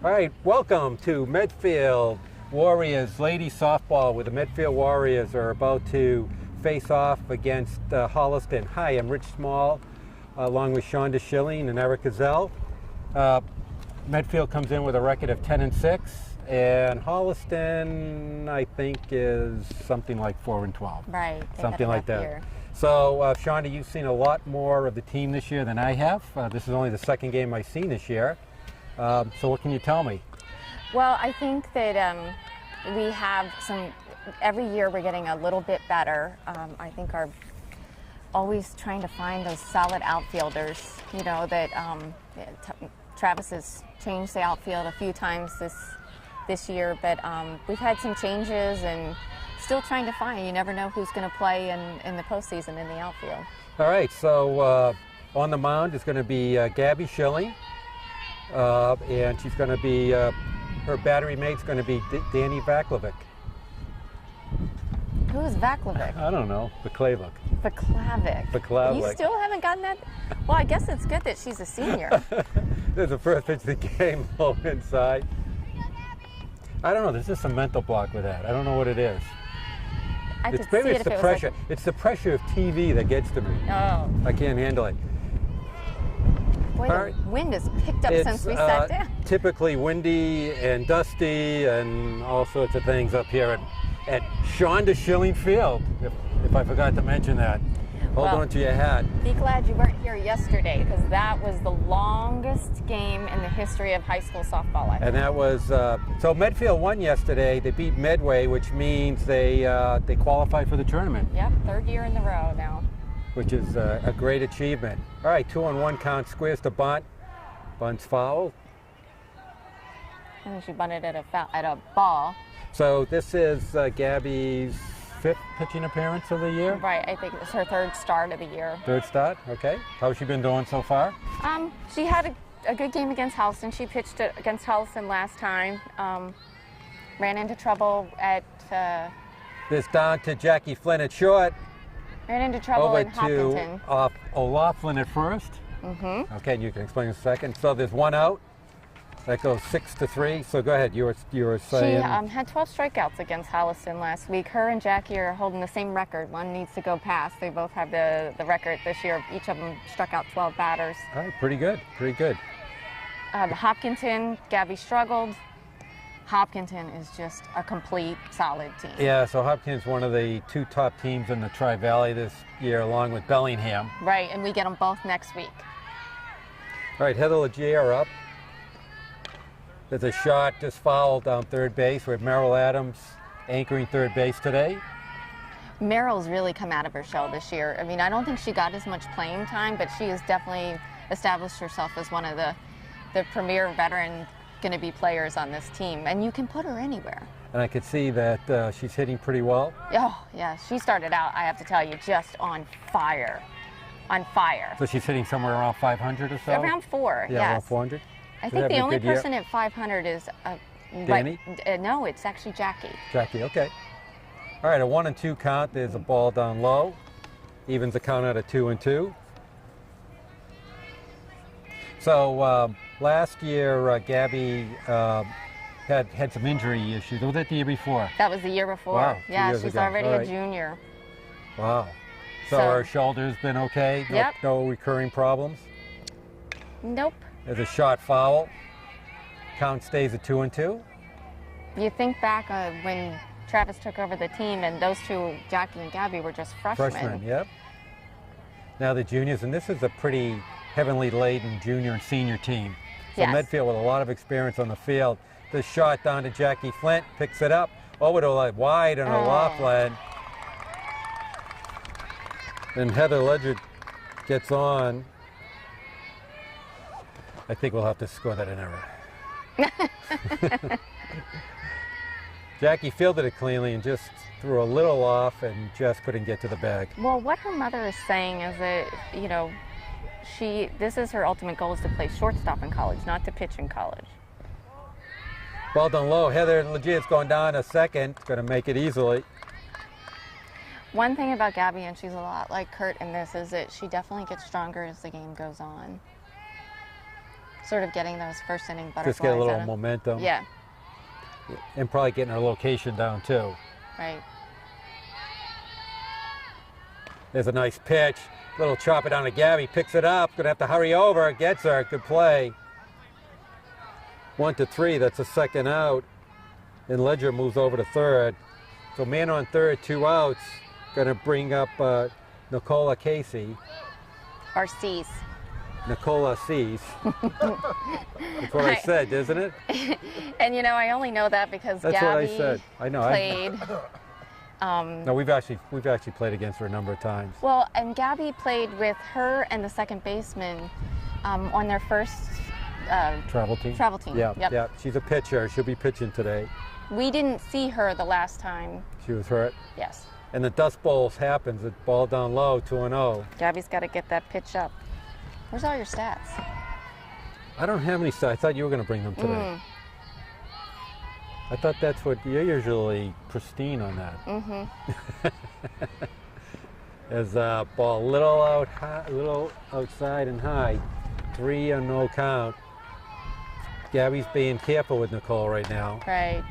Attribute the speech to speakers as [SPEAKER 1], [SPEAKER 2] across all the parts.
[SPEAKER 1] All right, welcome to Medfield Warriors ladies softball, where the Medfield Warriors are about to face off against Holliston. Hi, I'm Rich Small, along with Shonda Schilling and Eric Gazelle. Medfield comes in with a record of 10-6, and Holliston, I think, is something like 4-12.
[SPEAKER 2] Right,
[SPEAKER 1] something like that. Year. So, Shonda, you've seen a lot more of the team this year than I have. This is only the second game I've seen this year. So what can you tell me?
[SPEAKER 2] Well, I think that we have every year we're getting a little bit better. I think always trying to find those solid outfielders, you know, that Travis has changed the outfield a few times this year, but we've had some changes and still trying to find. You never know who's going to play in the postseason in the outfield.
[SPEAKER 1] All right, so on the mound is going to be Gabby Schilling, and she's going to be, her battery mate's going to be Danny Vaklavic.
[SPEAKER 2] Who's Vaklavic?
[SPEAKER 1] I don't know, Vaklavic.
[SPEAKER 2] Vaklavic. You still haven't gotten that? Well, I guess it's good that she's a senior.
[SPEAKER 1] There's the first pitch of the game, low inside. I don't know, there's just a mental block with that. I don't know what it is. It's the pressure. Like it's the pressure of TV that gets to me. Oh. I can't handle it.
[SPEAKER 2] Boy, the wind has picked up since we sat down.
[SPEAKER 1] Typically windy and dusty and all sorts of things up here at Shonda Schilling Field, if I forgot to mention that. Hold on to your hat.
[SPEAKER 2] Be glad you weren't here yesterday, because that was the longest game in the history of high school softball. I think.
[SPEAKER 1] And that was, so Medfield won yesterday. They beat Medway, which means they qualified for the tournament.
[SPEAKER 2] Yep, third year in a row now.
[SPEAKER 1] Which is a great achievement. All right, 2-on-1 count, squares to bunt. Bunt's foul.
[SPEAKER 2] And she bunted at a ball.
[SPEAKER 1] So this is Gabby's 5th pitching appearance of the year?
[SPEAKER 2] Right, I think it's her 3rd start of the year.
[SPEAKER 1] 3rd start, okay. How's she been doing so far?
[SPEAKER 2] She had a good game against Holliston. She pitched against Holliston last time. Ran into trouble at...
[SPEAKER 1] This down to Jackie Flynn at short.
[SPEAKER 2] Ran into trouble in
[SPEAKER 1] Over
[SPEAKER 2] Hopkinton.
[SPEAKER 1] to O'Laughlin at first.
[SPEAKER 2] Mm-hmm.
[SPEAKER 1] Okay, you can explain in a second. So there's 1 out. That goes 6-3. So go ahead. You were saying.
[SPEAKER 2] She had 12 strikeouts against Holliston last week. Her and Jackie are holding the same record. One needs to go past. They both have the record this year. Each of them struck out 12 batters.
[SPEAKER 1] All right, pretty good. Pretty good.
[SPEAKER 2] Hopkinton, Gabby struggled. Hopkinton is just a complete, solid team.
[SPEAKER 1] Yeah, so Hopkinton's one of the 2 top teams in the Tri-Valley this year, along with Bellingham.
[SPEAKER 2] Right, and we get them both next week.
[SPEAKER 1] All right, Heather Legier up. There's a shot just fouled down third base. We have Merrill Adams anchoring third base today.
[SPEAKER 2] Merrill's really come out of her shell this year. I mean, I don't think she got as much playing time, but she has definitely established herself as one of the premier veteran going-to-be players on this team, and you can put her anywhere.
[SPEAKER 1] And I could see that she's hitting pretty well.
[SPEAKER 2] Oh, yeah. She started out, I have to tell you, just on fire. On fire.
[SPEAKER 1] So she's hitting somewhere around 500 or so?
[SPEAKER 2] Around 4,
[SPEAKER 1] yeah,
[SPEAKER 2] yes.
[SPEAKER 1] Around 400?
[SPEAKER 2] I think the only person at 500 is...
[SPEAKER 1] Danny?
[SPEAKER 2] No, it's actually Jackie.
[SPEAKER 1] Jackie, okay. All right, a 1-2 count. There's a ball down low. Evens the count out of 2-2. So last year, Gabby had some injury issues. Was that the year before?
[SPEAKER 2] That was the year before.
[SPEAKER 1] Wow,
[SPEAKER 2] yeah, she's already a junior.
[SPEAKER 1] Wow. So her shoulder's been okay?
[SPEAKER 2] Yep.
[SPEAKER 1] No recurring problems?
[SPEAKER 2] Nope.
[SPEAKER 1] There's a shot foul. Count stays at 2-2.
[SPEAKER 2] You think back when Travis took over the team, and those two, Jackie and Gabby, were just freshmen.
[SPEAKER 1] Freshmen, yep. Now the juniors, and this is a pretty heavily laden junior and senior team. So
[SPEAKER 2] yes.
[SPEAKER 1] Medfield with a lot of experience on the field. This shot down to Jackie Flint, picks it up, over to wide and O'Laughlin. Then Heather Ledger gets on. I think we'll have to score that an error. Jackie fielded it cleanly and just threw a little off and just couldn't get to the bag.
[SPEAKER 2] Well, what her mother is saying is that, you know, this is her ultimate goal, is to play shortstop in college, not to pitch in college.
[SPEAKER 1] Ball down low. Heather Legit's going down a second. Going to make it easily.
[SPEAKER 2] One thing about Gabby, and she's a lot like Kurt in this, is that she definitely gets stronger as the game goes on. Sort of getting those first inning butterflies.
[SPEAKER 1] Just get a little
[SPEAKER 2] out of-
[SPEAKER 1] momentum.
[SPEAKER 2] Yeah,
[SPEAKER 1] And probably getting her location down too.
[SPEAKER 2] right.
[SPEAKER 1] There's a nice pitch. Little chop it down to Gabby. Picks it up. Gonna have to hurry over. Gets her. Good play. 1-3. That's a second out. And Ledger moves over to third. So man on third, 2 outs. Gonna bring up Nicola Casey.
[SPEAKER 2] Or C's.
[SPEAKER 1] Nicola C's. That's what I said, isn't it?
[SPEAKER 2] And I only know that because
[SPEAKER 1] That's
[SPEAKER 2] Gabby
[SPEAKER 1] what I said. I know.
[SPEAKER 2] played.
[SPEAKER 1] No, we've actually played against her a number of times.
[SPEAKER 2] Well, and Gabby played with her and the second baseman on their first
[SPEAKER 1] Travel team.
[SPEAKER 2] travel team.
[SPEAKER 1] Yeah,
[SPEAKER 2] Yep.
[SPEAKER 1] yeah. She's a pitcher. She'll be pitching today.
[SPEAKER 2] We didn't see her the last time.
[SPEAKER 1] She was hurt.
[SPEAKER 2] Yes.
[SPEAKER 1] And the dust bowls happens. The ball down low, 2-0.
[SPEAKER 2] Gabby's got to get that pitch up. Where's all your stats?
[SPEAKER 1] I don't have any stats. I thought you were going to bring them today. I thought that's what you're usually pristine on that.
[SPEAKER 2] Mm-hmm.
[SPEAKER 1] There's a ball little outside and high. 3-0 count. Gabby's being careful with Nicole right now.
[SPEAKER 2] Right.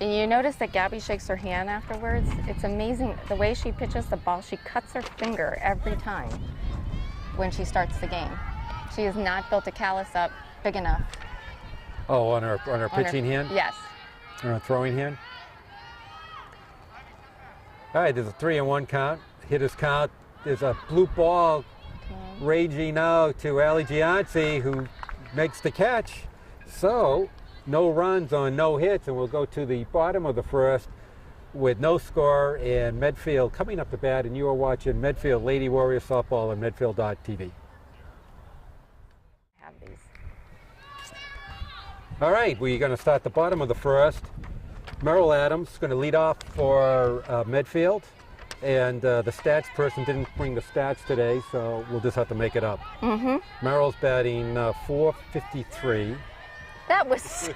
[SPEAKER 2] And you notice that Gabby shakes her hand afterwards. It's amazing the way she pitches the ball. She cuts her finger every time when she starts the game. She has not built a callus up big enough.
[SPEAKER 1] Oh, on her pitching hand?
[SPEAKER 2] Yes.
[SPEAKER 1] On her throwing hand? All right, there's a 3-1 count. Hitters count. There's a blue ball raging out to Ali Gianci, who makes the catch. So, no runs on no hits, and we'll go to the bottom of the first with no score and Medfield coming up to bat, and you are watching Medfield Lady Warrior Softball on Medfield.tv.
[SPEAKER 2] Have these.
[SPEAKER 1] All right, we're going to start the bottom of the first. Merrill Adams is going to lead off for Medfield, and the stats person didn't bring the stats today, so we'll just have to make it up.
[SPEAKER 2] Mm-hmm.
[SPEAKER 1] Merrill's batting .453.
[SPEAKER 2] That was.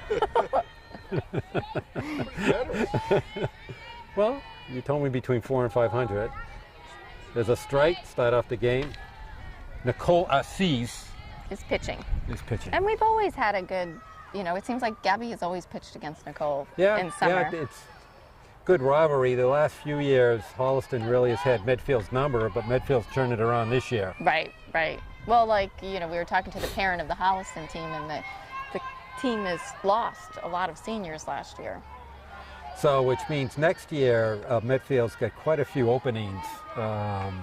[SPEAKER 1] Well, you told me between 400 and 500. There's a strike, start off the game. Nicole Assis
[SPEAKER 2] is pitching.
[SPEAKER 1] is pitching.
[SPEAKER 2] And we've always had a good, it seems like Gabby has always pitched against Nicole in summer.
[SPEAKER 1] Yeah, it's good rivalry. The last few years, Holliston really has had Medfield's number, but Medfield's turned it around this year.
[SPEAKER 2] Right, right. Well, we were talking to the parent of the Holliston team, and the team has lost a lot of seniors last year.
[SPEAKER 1] So, which means next year, Medfield's got quite a few openings to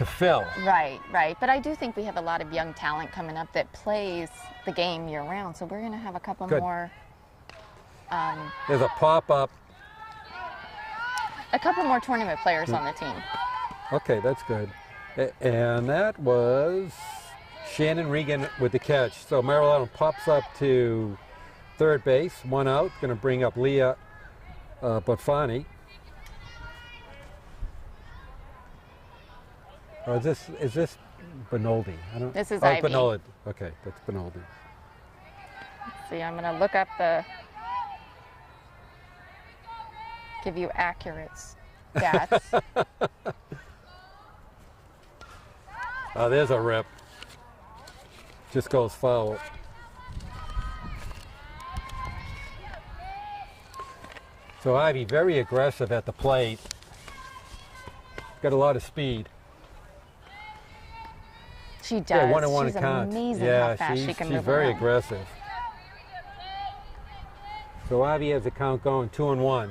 [SPEAKER 1] fill.
[SPEAKER 2] Right, right. But I do think we have a lot of young talent coming up that plays the game year-round, so we're going to have a couple more.
[SPEAKER 1] There's a pop-up.
[SPEAKER 2] A couple more tournament players on the team.
[SPEAKER 1] Okay, that's good. And that was Shannon Regan with the catch. So Merrill Adams pops up to third base, 1 out. Going to bring up Leah Botfani. Or is this Benoldi?
[SPEAKER 2] This is
[SPEAKER 1] Ivy.
[SPEAKER 2] Ivy.
[SPEAKER 1] Benoldi. Okay, that's Benoldi.
[SPEAKER 2] Let's see, I'm going to look up give you accurate stats.
[SPEAKER 1] Oh, there's a rip. Just goes foul. So Ivy, very aggressive at the plate. Got a lot of speed.
[SPEAKER 2] She does.
[SPEAKER 1] Yeah, 1-1
[SPEAKER 2] She's
[SPEAKER 1] count.
[SPEAKER 2] amazing
[SPEAKER 1] Yeah,
[SPEAKER 2] how fast she can move
[SPEAKER 1] she's very
[SPEAKER 2] around.
[SPEAKER 1] aggressive. So Ivy has the count going 2-1.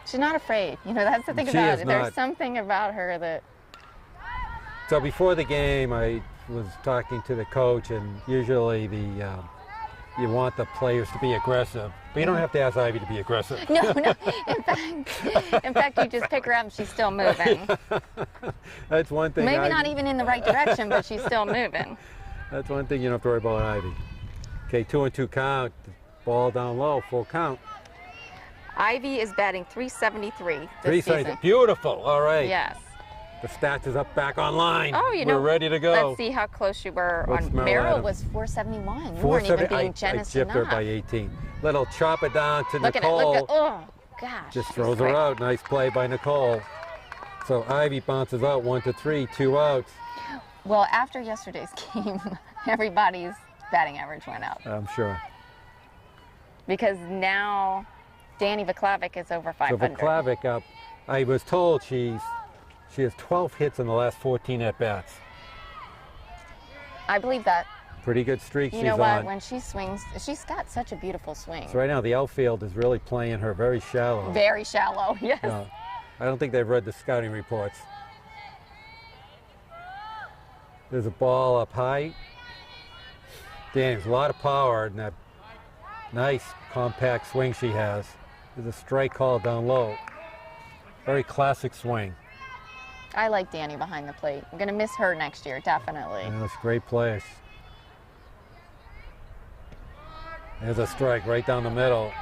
[SPEAKER 2] She's not afraid. That's the thing
[SPEAKER 1] She
[SPEAKER 2] about
[SPEAKER 1] is
[SPEAKER 2] it.
[SPEAKER 1] not.
[SPEAKER 2] There's something about her that.
[SPEAKER 1] So before the game, I was talking to the coach, and usually you want the players to be aggressive, but you don't have to ask Ivy to be aggressive.
[SPEAKER 2] No. In fact, you just pick her up and she's still moving.
[SPEAKER 1] That's one thing.
[SPEAKER 2] Maybe not even in the right direction, but she's still moving.
[SPEAKER 1] That's one thing you don't have to worry about Ivy. Okay, 2-2 count. Ball down low, full count.
[SPEAKER 2] Ivy is batting .373 this season.
[SPEAKER 1] Beautiful. All right.
[SPEAKER 2] Yes.
[SPEAKER 1] The stats is up back online.
[SPEAKER 2] Oh,
[SPEAKER 1] We're ready to go.
[SPEAKER 2] Let's see how close you were
[SPEAKER 1] What's
[SPEAKER 2] on.
[SPEAKER 1] Merrill
[SPEAKER 2] Merrill
[SPEAKER 1] Adams?
[SPEAKER 2] was .471. You weren't even being generous
[SPEAKER 1] I chipped her
[SPEAKER 2] enough.
[SPEAKER 1] by 18. Little chop it down to
[SPEAKER 2] Look
[SPEAKER 1] Nicole.
[SPEAKER 2] at it. Look at. Oh gosh.
[SPEAKER 1] Just
[SPEAKER 2] she's
[SPEAKER 1] throws her
[SPEAKER 2] quick.
[SPEAKER 1] out. Nice play by Nicole. So Ivy bounces out 1-3, 2 outs.
[SPEAKER 2] Well, after yesterday's game, everybody's batting average went up.
[SPEAKER 1] I'm sure.
[SPEAKER 2] Because now Danny Vaklavic is over 500.
[SPEAKER 1] So Vaklavic up. I was told she has 12 hits in the last 14 at-bats.
[SPEAKER 2] I believe that.
[SPEAKER 1] Pretty good streak she's on.
[SPEAKER 2] You know what? When she swings, she's got such a beautiful swing.
[SPEAKER 1] So right now the outfield is really playing her very shallow.
[SPEAKER 2] Very shallow, yes.
[SPEAKER 1] I don't think they've read the scouting reports. There's a ball up high. Danny's a lot of power in that nice compact swing she has. There's a strike call down low. Very classic swing.
[SPEAKER 2] I like Danny behind the plate. I'm going to miss her next year, definitely.
[SPEAKER 1] Yeah, that's a great place. There's a strike right down the middle.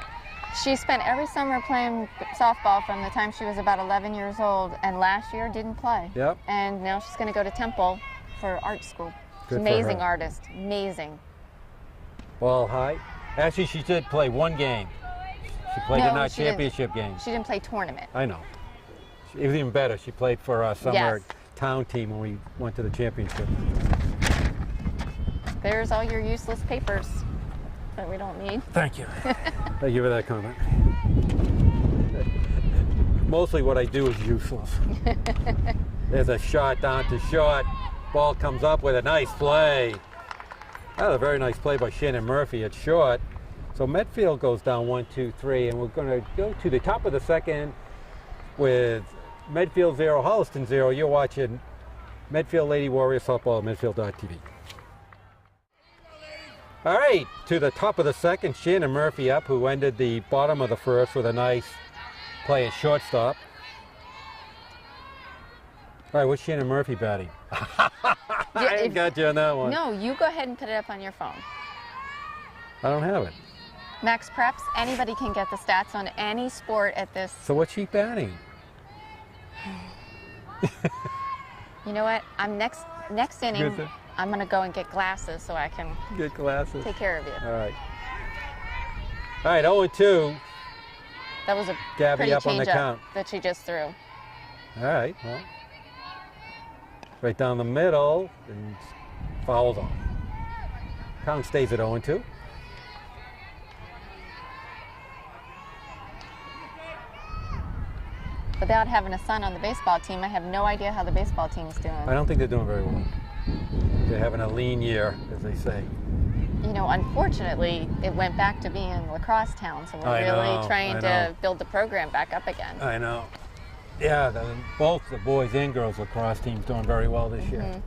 [SPEAKER 2] She spent every summer playing softball from the time she was about 11 years old, and last year didn't play.
[SPEAKER 1] Yep.
[SPEAKER 2] And now she's going to go to Temple for art school.
[SPEAKER 1] Good
[SPEAKER 2] Amazing
[SPEAKER 1] for her.
[SPEAKER 2] artist. Amazing.
[SPEAKER 1] Ball high. Actually, she did play one game. She played
[SPEAKER 2] No,
[SPEAKER 1] in our
[SPEAKER 2] she didn't.
[SPEAKER 1] championship game.
[SPEAKER 2] She didn't play tournament.
[SPEAKER 1] I know. It was even better. She played for our summer
[SPEAKER 2] Yes.
[SPEAKER 1] town team when we went to the championship.
[SPEAKER 2] There's all your useless papers that we don't need.
[SPEAKER 1] Thank you. Thank you for that comment. Mostly what I do is useless. There's a shot down to short. Ball comes up with a nice play. That was a very nice play by Shannon Murphy at short. So Medfield goes down 1-2-3, and we're going to go to the top of the second with Medfield 0, Holliston 0. You're watching Medfield Lady Warrior Softball at Medfield.tv. All right, to the top of the second, Shannon Murphy up, who ended the bottom of the first with a nice play at shortstop. All right, what's Shannon Murphy batting? I got you on that one.
[SPEAKER 2] No, you go ahead and put it up on your phone.
[SPEAKER 1] I don't have it.
[SPEAKER 2] Max Preps, anybody can get the stats on any sport at this.
[SPEAKER 1] So what's she batting?
[SPEAKER 2] You know what? I'm next inning.
[SPEAKER 1] Good.
[SPEAKER 2] I'm gonna go and get glasses so I can
[SPEAKER 1] Get glasses.
[SPEAKER 2] take care of you.
[SPEAKER 1] All right. All right, 0-2.
[SPEAKER 2] That was a
[SPEAKER 1] Gabby
[SPEAKER 2] pretty
[SPEAKER 1] up on the
[SPEAKER 2] change-up
[SPEAKER 1] count.
[SPEAKER 2] that she just threw.
[SPEAKER 1] All right, well. Right down the middle and fouls off. Count stays at 0-2.
[SPEAKER 2] Without having a son on the baseball team, I have no idea how the baseball team is doing.
[SPEAKER 1] I don't think they're doing very well. They're having a lean year, as they say.
[SPEAKER 2] You know, unfortunately, it went back to being lacrosse town, so we're
[SPEAKER 1] I
[SPEAKER 2] really
[SPEAKER 1] know,
[SPEAKER 2] trying
[SPEAKER 1] I
[SPEAKER 2] to
[SPEAKER 1] know.
[SPEAKER 2] build the program back up again.
[SPEAKER 1] I know. Yeah, both the boys and girls lacrosse teams doing very well this year.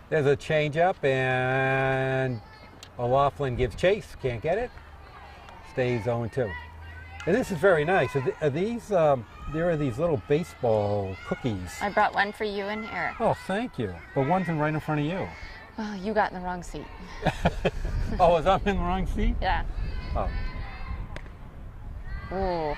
[SPEAKER 1] There's a changeup, and O'Loughlin gives chase. Can't get it. Stays 0-2. And this is very nice. Are these? There are these little baseball cookies.
[SPEAKER 2] I brought one for you and Eric.
[SPEAKER 1] Oh, thank you. But one's right in front of you.
[SPEAKER 2] Oh, you got in the wrong seat.
[SPEAKER 1] Oh, was I in the wrong seat?
[SPEAKER 2] Yeah.
[SPEAKER 1] Oh.
[SPEAKER 2] Ooh.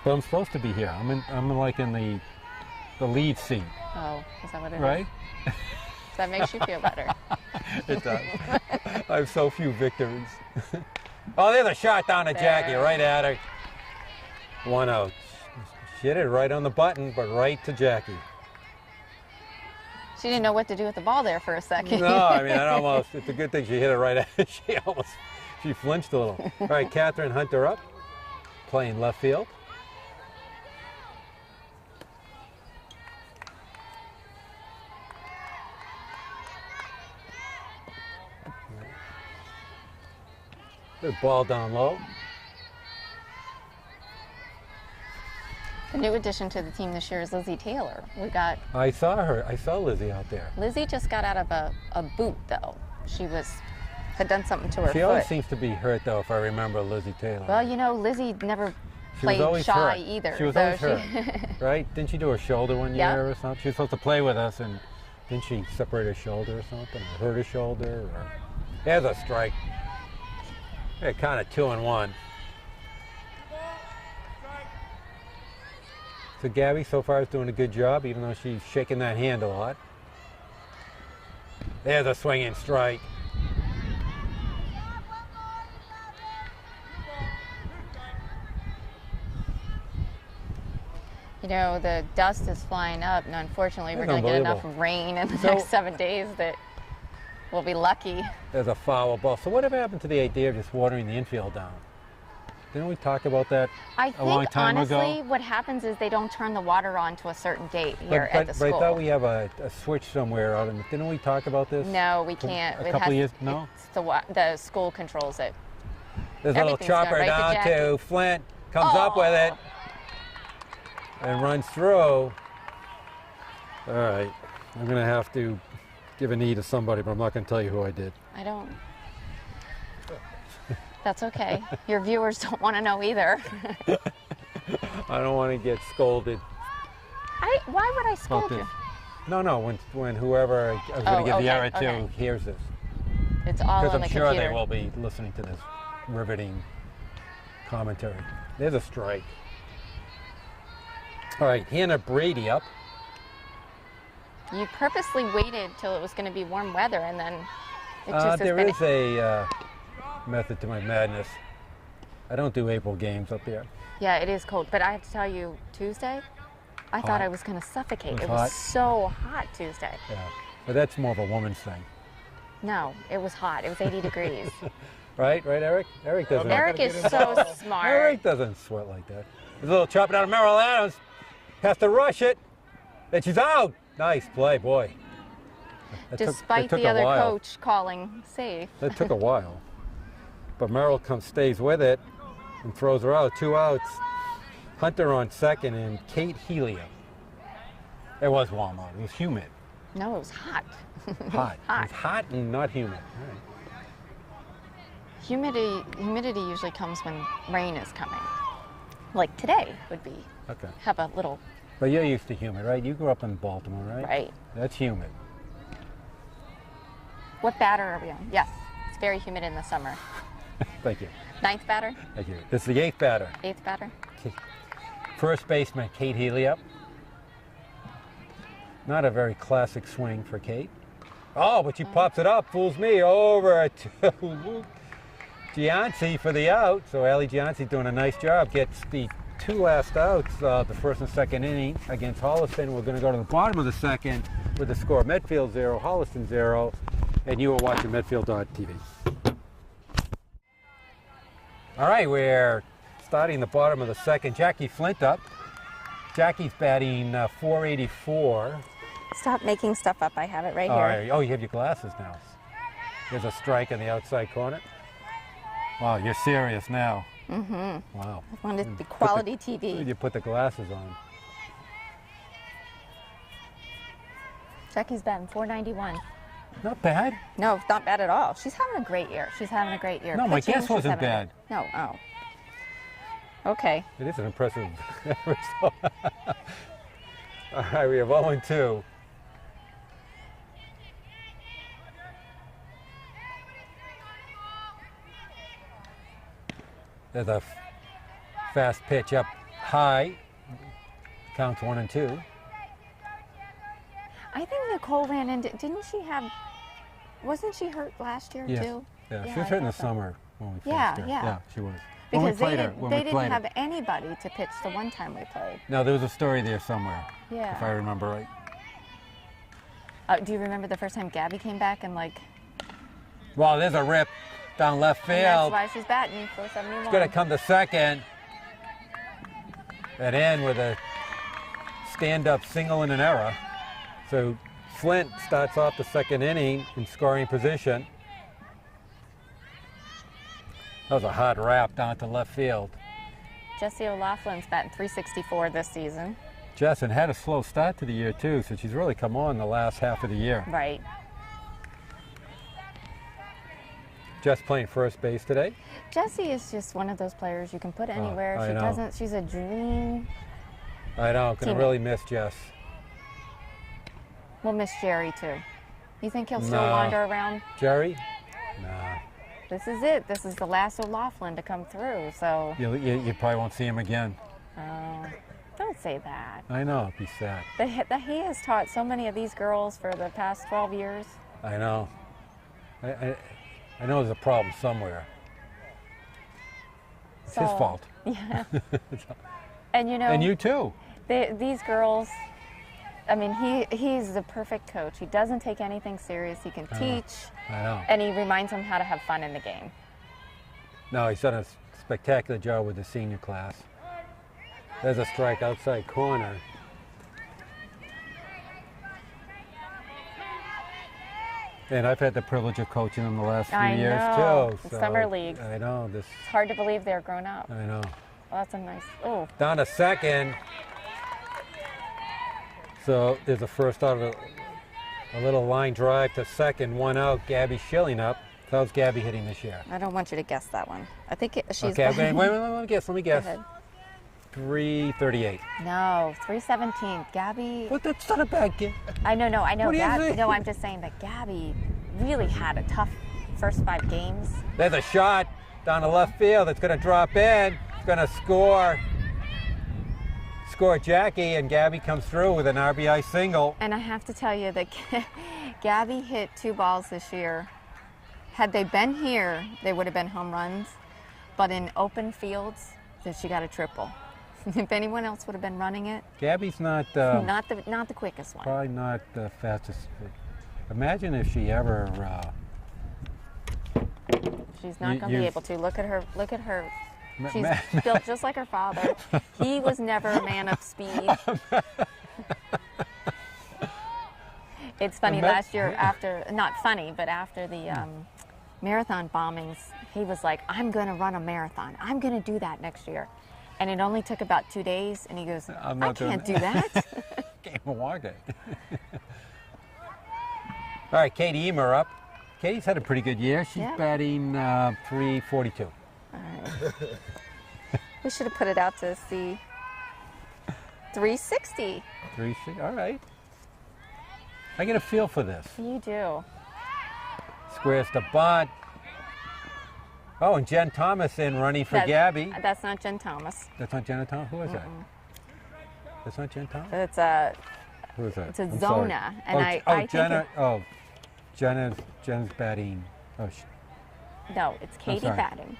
[SPEAKER 1] But I'm supposed to be here. I'm like in the lead seat.
[SPEAKER 2] Oh, is that what it is?
[SPEAKER 1] Right?
[SPEAKER 2] So that makes you feel better.
[SPEAKER 1] It does. I have so few victories. Oh, there's a shot down to Jackie,
[SPEAKER 2] There.
[SPEAKER 1] right at her. 1 out. She hit it right on the button, but right to Jackie.
[SPEAKER 2] She didn't know what to do with the ball there for a second.
[SPEAKER 1] No, I mean, it's a good thing she hit it right at her. She flinched a little. All right, Catherine Hunter up, playing left field. Good ball down low.
[SPEAKER 2] The new addition to the team this year is Lizzie Taylor. We got
[SPEAKER 1] I saw her. I saw Lizzie out there.
[SPEAKER 2] Lizzie just got out of a boot though. She had done something to her
[SPEAKER 1] She
[SPEAKER 2] foot.
[SPEAKER 1] always seems to be hurt, though, if I remember Lizzie Taylor.
[SPEAKER 2] Well, you know, Lizzie never
[SPEAKER 1] She was
[SPEAKER 2] played
[SPEAKER 1] always
[SPEAKER 2] shy
[SPEAKER 1] hurt.
[SPEAKER 2] either.
[SPEAKER 1] She was
[SPEAKER 2] so
[SPEAKER 1] always hurt, right? Didn't she do her shoulder one
[SPEAKER 2] Yeah.
[SPEAKER 1] year or something? She was supposed to play with us, and didn't she separate her shoulder or something, or hurt her shoulder? Or... There's a strike. Yeah, kind of 2-1. So Gabby so far is doing a good job, even though she's shaking that hand a lot. There's a swinging strike.
[SPEAKER 2] know, the dust is flying up, and unfortunately, we're
[SPEAKER 1] That's
[SPEAKER 2] going to get enough
[SPEAKER 1] unbelievable.
[SPEAKER 2] rain in the
[SPEAKER 1] So-
[SPEAKER 2] next 7 days that we'll be lucky.
[SPEAKER 1] There's a foul ball. So whatever happened to the idea of just watering the infield down? Didn't we talk about that
[SPEAKER 2] I
[SPEAKER 1] a long
[SPEAKER 2] think,
[SPEAKER 1] time
[SPEAKER 2] honestly,
[SPEAKER 1] ago?
[SPEAKER 2] what happens is they don't turn the water on to a certain date here at the
[SPEAKER 1] But
[SPEAKER 2] school.
[SPEAKER 1] I thought we have a switch somewhere out in, didn't we talk about this?
[SPEAKER 2] No, we can't.
[SPEAKER 1] A couple of years, no?
[SPEAKER 2] It's the school controls it.
[SPEAKER 1] There's a little
[SPEAKER 2] Everything's going
[SPEAKER 1] chopper
[SPEAKER 2] right to
[SPEAKER 1] down
[SPEAKER 2] Jackie.
[SPEAKER 1] to Flint, comes up with it, and runs through. All right, I'm gonna have to give a knee to somebody, but I'm not gonna tell you who I did.
[SPEAKER 2] I don't. That's okay. Your viewers don't want to know either.
[SPEAKER 1] I don't want to get scolded.
[SPEAKER 2] Why would I scold
[SPEAKER 1] about
[SPEAKER 2] you?
[SPEAKER 1] this. No, when whoever I was gonna
[SPEAKER 2] Oh,
[SPEAKER 1] give
[SPEAKER 2] okay,
[SPEAKER 1] the error to
[SPEAKER 2] okay.
[SPEAKER 1] hears this.
[SPEAKER 2] It's all
[SPEAKER 1] Because
[SPEAKER 2] on
[SPEAKER 1] I'm
[SPEAKER 2] the
[SPEAKER 1] sure
[SPEAKER 2] computer.
[SPEAKER 1] they will be listening to this riveting commentary. There's a strike. All right, Hannah Brady up.
[SPEAKER 2] You purposely waited till it was going to be warm weather, and then it just has
[SPEAKER 1] There
[SPEAKER 2] been.
[SPEAKER 1] is a method to my madness. I don't do April games up there.
[SPEAKER 2] Yeah, it is cold. But I have to tell you, Tuesday, I thought
[SPEAKER 1] Hot.
[SPEAKER 2] I was going to suffocate.
[SPEAKER 1] It was
[SPEAKER 2] It was
[SPEAKER 1] hot?
[SPEAKER 2] so hot Tuesday.
[SPEAKER 1] Yeah, but that's more of a woman's thing,
[SPEAKER 2] No, it was hot. It was 80 degrees.
[SPEAKER 1] right? Right, Eric? Eric doesn't.
[SPEAKER 2] Eric is so smart.
[SPEAKER 1] Eric doesn't sweat like that. There's a little chop down to Merrill Adams. Has to rush it. Then she's out. Nice play, boy.
[SPEAKER 2] Despite
[SPEAKER 1] that took
[SPEAKER 2] the
[SPEAKER 1] a
[SPEAKER 2] other
[SPEAKER 1] while.
[SPEAKER 2] coach calling safe.
[SPEAKER 1] That took a while. But Merrill stays with it and throws her out. 2 outs. Hunter on second and Kate Helia. It was warm out. It was humid.
[SPEAKER 2] No, it was hot.
[SPEAKER 1] Hot. It
[SPEAKER 2] Hot.
[SPEAKER 1] was hot and not humid. All right.
[SPEAKER 2] Humidity usually comes when rain is coming. Like today would be.
[SPEAKER 1] Okay.
[SPEAKER 2] Have a little,
[SPEAKER 1] But you're used to humid, right? You grew up in Baltimore, right?
[SPEAKER 2] right.
[SPEAKER 1] That's humid.
[SPEAKER 2] What batter are we on? Yes, it's very humid in the summer.
[SPEAKER 1] Thank you.
[SPEAKER 2] 9th batter?
[SPEAKER 1] Thank you. This is the 8th batter.
[SPEAKER 2] 8th batter?
[SPEAKER 1] First baseman, Kate Healy up. Not a very classic swing for Kate. Oh, but she pops it up, fools me, over to Gianci for the out. So Allie Gianci doing a nice job. Gets the 2 last outs, the first and second inning against Holliston. We're going to go to the bottom of the second with the score Medfield 0, Holliston 0. And you are watching Medfield.tv. All right, we're starting the bottom of the second. Jackie Flint up. Jackie's batting .484.
[SPEAKER 2] Stop making stuff up. I have it right
[SPEAKER 1] All
[SPEAKER 2] here.
[SPEAKER 1] right. Oh, you have your glasses now. There's a strike in the outside corner. Wow, you're serious now.
[SPEAKER 2] Mm-hmm.
[SPEAKER 1] Wow.
[SPEAKER 2] I wanted it to be quality
[SPEAKER 1] When
[SPEAKER 2] TV.
[SPEAKER 1] you put the glasses on.
[SPEAKER 2] Jackie's batting .491.
[SPEAKER 1] Not bad.
[SPEAKER 2] No, it's not bad at all. She's having a great year. She's having a great year.
[SPEAKER 1] No, my
[SPEAKER 2] Pitching,
[SPEAKER 1] guess
[SPEAKER 2] she's
[SPEAKER 1] wasn't
[SPEAKER 2] having a- No, oh. Okay.
[SPEAKER 1] It is an impressive result. All right, we have 0-2. There's a fast pitch up high. Counts 1 and 2.
[SPEAKER 2] I think Nicole ran into, didn't she have, wasn't she hurt last year
[SPEAKER 1] Yes.
[SPEAKER 2] too?
[SPEAKER 1] Yeah,
[SPEAKER 2] Yeah,
[SPEAKER 1] she was
[SPEAKER 2] I
[SPEAKER 1] hurt in the
[SPEAKER 2] thought so.
[SPEAKER 1] summer when we
[SPEAKER 2] Yeah,
[SPEAKER 1] faced her.
[SPEAKER 2] yeah.
[SPEAKER 1] Yeah, she was.
[SPEAKER 2] Because they
[SPEAKER 1] when
[SPEAKER 2] didn't
[SPEAKER 1] played her.
[SPEAKER 2] have anybody to pitch the one time we played.
[SPEAKER 1] No, there was a story there somewhere,
[SPEAKER 2] Yeah.
[SPEAKER 1] if I remember right.
[SPEAKER 2] Do you remember the first time Gabby came back and like,
[SPEAKER 1] Well, there's a rip down left
[SPEAKER 2] and that's
[SPEAKER 1] field.
[SPEAKER 2] why she's batting .471.
[SPEAKER 1] It's going to come to second. And in with a stand-up single and an error. So Flint starts off the second inning in scoring position. That was a hot wrap down to left field.
[SPEAKER 2] Jessie O'Loughlin's batting .364 this season.
[SPEAKER 1] Jessen had a slow start to the year too, so she's really come on the last half of the year.
[SPEAKER 2] Right.
[SPEAKER 1] Jess playing first base today.
[SPEAKER 2] Jessie is just one of those players you can put anywhere.
[SPEAKER 1] I
[SPEAKER 2] She
[SPEAKER 1] know.
[SPEAKER 2] doesn't, she's a dream.
[SPEAKER 1] I know, gonna
[SPEAKER 2] Teammate.
[SPEAKER 1] really miss Jess.
[SPEAKER 2] We'll miss Jerry too. You think he'll still
[SPEAKER 1] No.
[SPEAKER 2] wander around?
[SPEAKER 1] Jerry? Nah.
[SPEAKER 2] This is it. This is the last O'Loughlin to come through, so
[SPEAKER 1] You probably won't see him again.
[SPEAKER 2] don't say that.
[SPEAKER 1] I know, it'd be sad.
[SPEAKER 2] He has taught so many of these girls for the past 12 years.
[SPEAKER 1] I know. I know there's a problem somewhere. It's his
[SPEAKER 2] So-
[SPEAKER 1] fault.
[SPEAKER 2] Yeah. And you know,
[SPEAKER 1] And you too.
[SPEAKER 2] These girls, I mean, he's the perfect coach. He doesn't take anything serious. He can teach,
[SPEAKER 1] I know.
[SPEAKER 2] and he reminds them how to have fun in the game.
[SPEAKER 1] No, he's done a spectacular job with the senior class. There's a strike outside corner. And I've had the privilege of coaching them the last few years too.
[SPEAKER 2] The summer leagues.
[SPEAKER 1] I know this.
[SPEAKER 2] It's hard to believe they're grown up.
[SPEAKER 1] I know.
[SPEAKER 2] Well, that's a nice. Oh.
[SPEAKER 1] Down to second. So there's a first out of a little line drive to second, one out. Gabby Schilling up. How's Gabby hitting this year?
[SPEAKER 2] I don't want you to guess that one. I think she's.
[SPEAKER 1] Okay, wait, let me guess.
[SPEAKER 2] Go ahead.
[SPEAKER 1] 338.
[SPEAKER 2] No, 317. Gabby.
[SPEAKER 1] But that's not a bad game.
[SPEAKER 2] I know.
[SPEAKER 1] What do you
[SPEAKER 2] Gabby.
[SPEAKER 1] think?
[SPEAKER 2] No, I'm just saying that Gabby really had a tough first 5 games.
[SPEAKER 1] There's a shot down the left field. It's going to drop in. It's going to score Jackie, and Gabby comes through with an RBI single.
[SPEAKER 2] And I have to tell you that Gabby hit 2 balls this year. Had they been here, they would have been home runs. But in open fields, then she got a triple. If anyone else would have been running it,
[SPEAKER 1] Gabby's not
[SPEAKER 2] not the quickest one.
[SPEAKER 1] probably not the fastest. Imagine if she ever.
[SPEAKER 2] She's not going to be able to. Look at her. Look at her. She's built just like her father. He was never a man of speed. It's funny, last year after, not funny, but after the marathon bombings, he was like, I'm going to run a marathon. I'm going to do that next year. And it only took about 2 days, and he goes, I can't do that.
[SPEAKER 1] Can't walk it. All right, Katie Emer up. Katie's had a pretty good year. She's batting 342.
[SPEAKER 2] All right. We should have put it out to see 360.
[SPEAKER 1] 360, all right. I get a feel for this.
[SPEAKER 2] You do.
[SPEAKER 1] Squares to bunt. Oh, and Jen Thomas in running for Gabby.
[SPEAKER 2] That's not Jen Thomas.
[SPEAKER 1] That's not Jenna Thomas? Who is that? That's not Jen Thomas?
[SPEAKER 2] It's
[SPEAKER 1] Who is that?
[SPEAKER 2] It's a
[SPEAKER 1] I'm
[SPEAKER 2] Zona.
[SPEAKER 1] sorry.
[SPEAKER 2] And
[SPEAKER 1] Jenna. Jenna's batting.
[SPEAKER 2] No, it's Katie
[SPEAKER 1] sorry.
[SPEAKER 2] batting.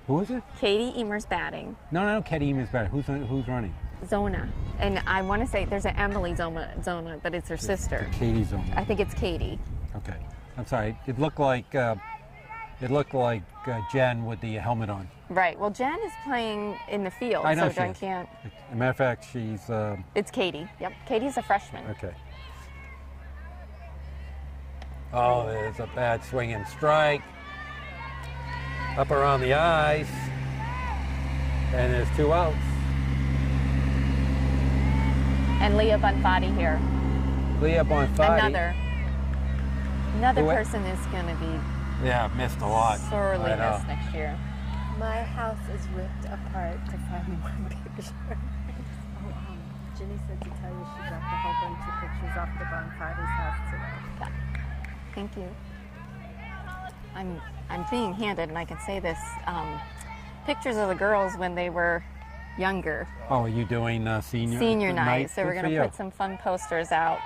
[SPEAKER 1] Who is it?
[SPEAKER 2] Katie Emer's batting.
[SPEAKER 1] No, Katie Emer's batting. Who's running?
[SPEAKER 2] Zona. And I want to say there's an Emily Zona, but it's her sister.
[SPEAKER 1] Katie Zona.
[SPEAKER 2] I think it's Katie.
[SPEAKER 1] Okay. I'm sorry. It looked like Jen with the helmet on.
[SPEAKER 2] Right. Well, Jen is playing in the field,
[SPEAKER 1] I know
[SPEAKER 2] so Jen can't.
[SPEAKER 1] As a matter of fact, she's.
[SPEAKER 2] It's Katie. Yep. Katie's a freshman.
[SPEAKER 1] Okay. Oh, there's a bad swing and strike. Up around the eyes. And there's 2 outs.
[SPEAKER 2] And Leah Bonfatti here.
[SPEAKER 1] Leah Bonfatti.
[SPEAKER 2] Another person is going to be
[SPEAKER 1] missed a lot.
[SPEAKER 2] sorely missed next year.
[SPEAKER 3] My house is ripped apart to find one picture. Ginny said to tell you she dropped a whole bunch of pictures off the Bonfatti's house today.
[SPEAKER 2] Thank you. I'm being handed, and I can say this, pictures of the girls when they were younger.
[SPEAKER 1] Oh, are you doing senior
[SPEAKER 2] night? So
[SPEAKER 1] Good
[SPEAKER 2] we're going to put some fun posters out.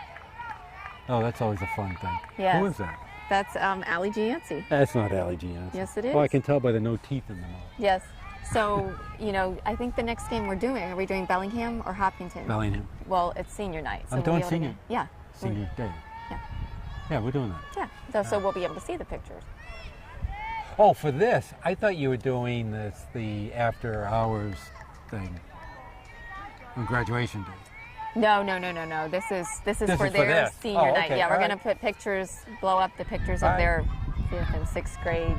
[SPEAKER 1] Oh, that's always a fun thing.
[SPEAKER 2] Yes.
[SPEAKER 1] Who is that?
[SPEAKER 2] That's Allie Gianci.
[SPEAKER 1] That's not Allie Gianci.
[SPEAKER 2] Yes, it is.
[SPEAKER 1] Well, I can tell by the no teeth in the mouth.
[SPEAKER 2] Yes. So, I think the next game are we doing Bellingham or Hopkinton?
[SPEAKER 1] Bellingham.
[SPEAKER 2] Well, it's senior night. So
[SPEAKER 1] I'm
[SPEAKER 2] we'll
[SPEAKER 1] doing
[SPEAKER 2] be able to
[SPEAKER 1] senior.
[SPEAKER 2] Yeah.
[SPEAKER 1] Senior day.
[SPEAKER 2] Yeah.
[SPEAKER 1] Yeah, we're doing that.
[SPEAKER 2] Yeah. So we'll be able to see the pictures.
[SPEAKER 1] Oh, for this, I thought you were doing the after hours thing on graduation day.
[SPEAKER 2] No. This is for their senior night.
[SPEAKER 1] okay.
[SPEAKER 2] Yeah, we're
[SPEAKER 1] All
[SPEAKER 2] going
[SPEAKER 1] right.
[SPEAKER 2] to put pictures, blow up the pictures
[SPEAKER 1] All
[SPEAKER 2] of
[SPEAKER 1] right.
[SPEAKER 2] their 5th and 6th grade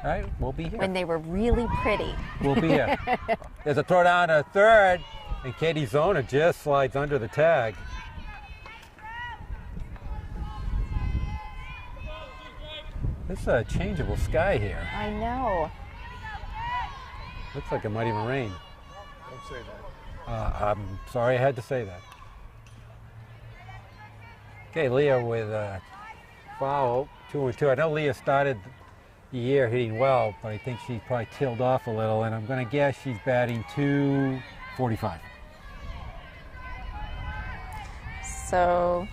[SPEAKER 1] All right, we'll be here.
[SPEAKER 2] when they were really pretty.
[SPEAKER 1] We'll be here. There's a throw down to third, and Katie Zona just slides under the tag. This is a changeable sky here.
[SPEAKER 2] I know.
[SPEAKER 1] Looks like it might even rain.
[SPEAKER 4] Don't say that.
[SPEAKER 1] I'm sorry I had to say that. Okay, Leah with a foul, 2-2. I know Leah started the year hitting well, but I think she's probably tailed off a little, and I'm going to guess she's batting 245.
[SPEAKER 2] So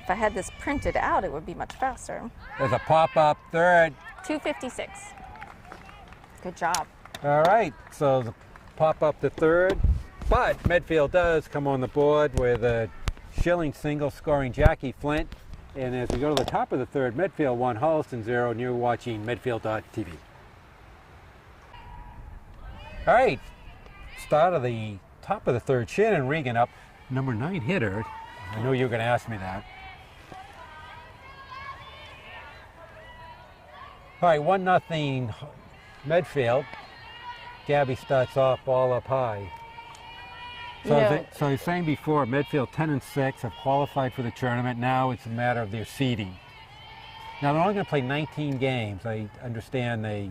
[SPEAKER 2] if I had this printed out, it would be much faster.
[SPEAKER 1] There's a pop-up third.
[SPEAKER 2] 256. Good job.
[SPEAKER 1] All right, so the pop-up to third. But Medfield does come on the board with a Schilling single scoring Jackie Flint. And as we go to the top of the third, Medfield 1, Holliston 0, and you're watching Medfield.tv. All right, start of the top of the third, Shannon Regan up, number 9 hitter. I know you were going to ask me that. All right, 1-0 Medfield. Gabby starts off ball up high. So, so I was saying before, Medfield 10-6 have qualified for the tournament. Now it's a matter of their seeding. Now they're only going to play 19 games. I understand they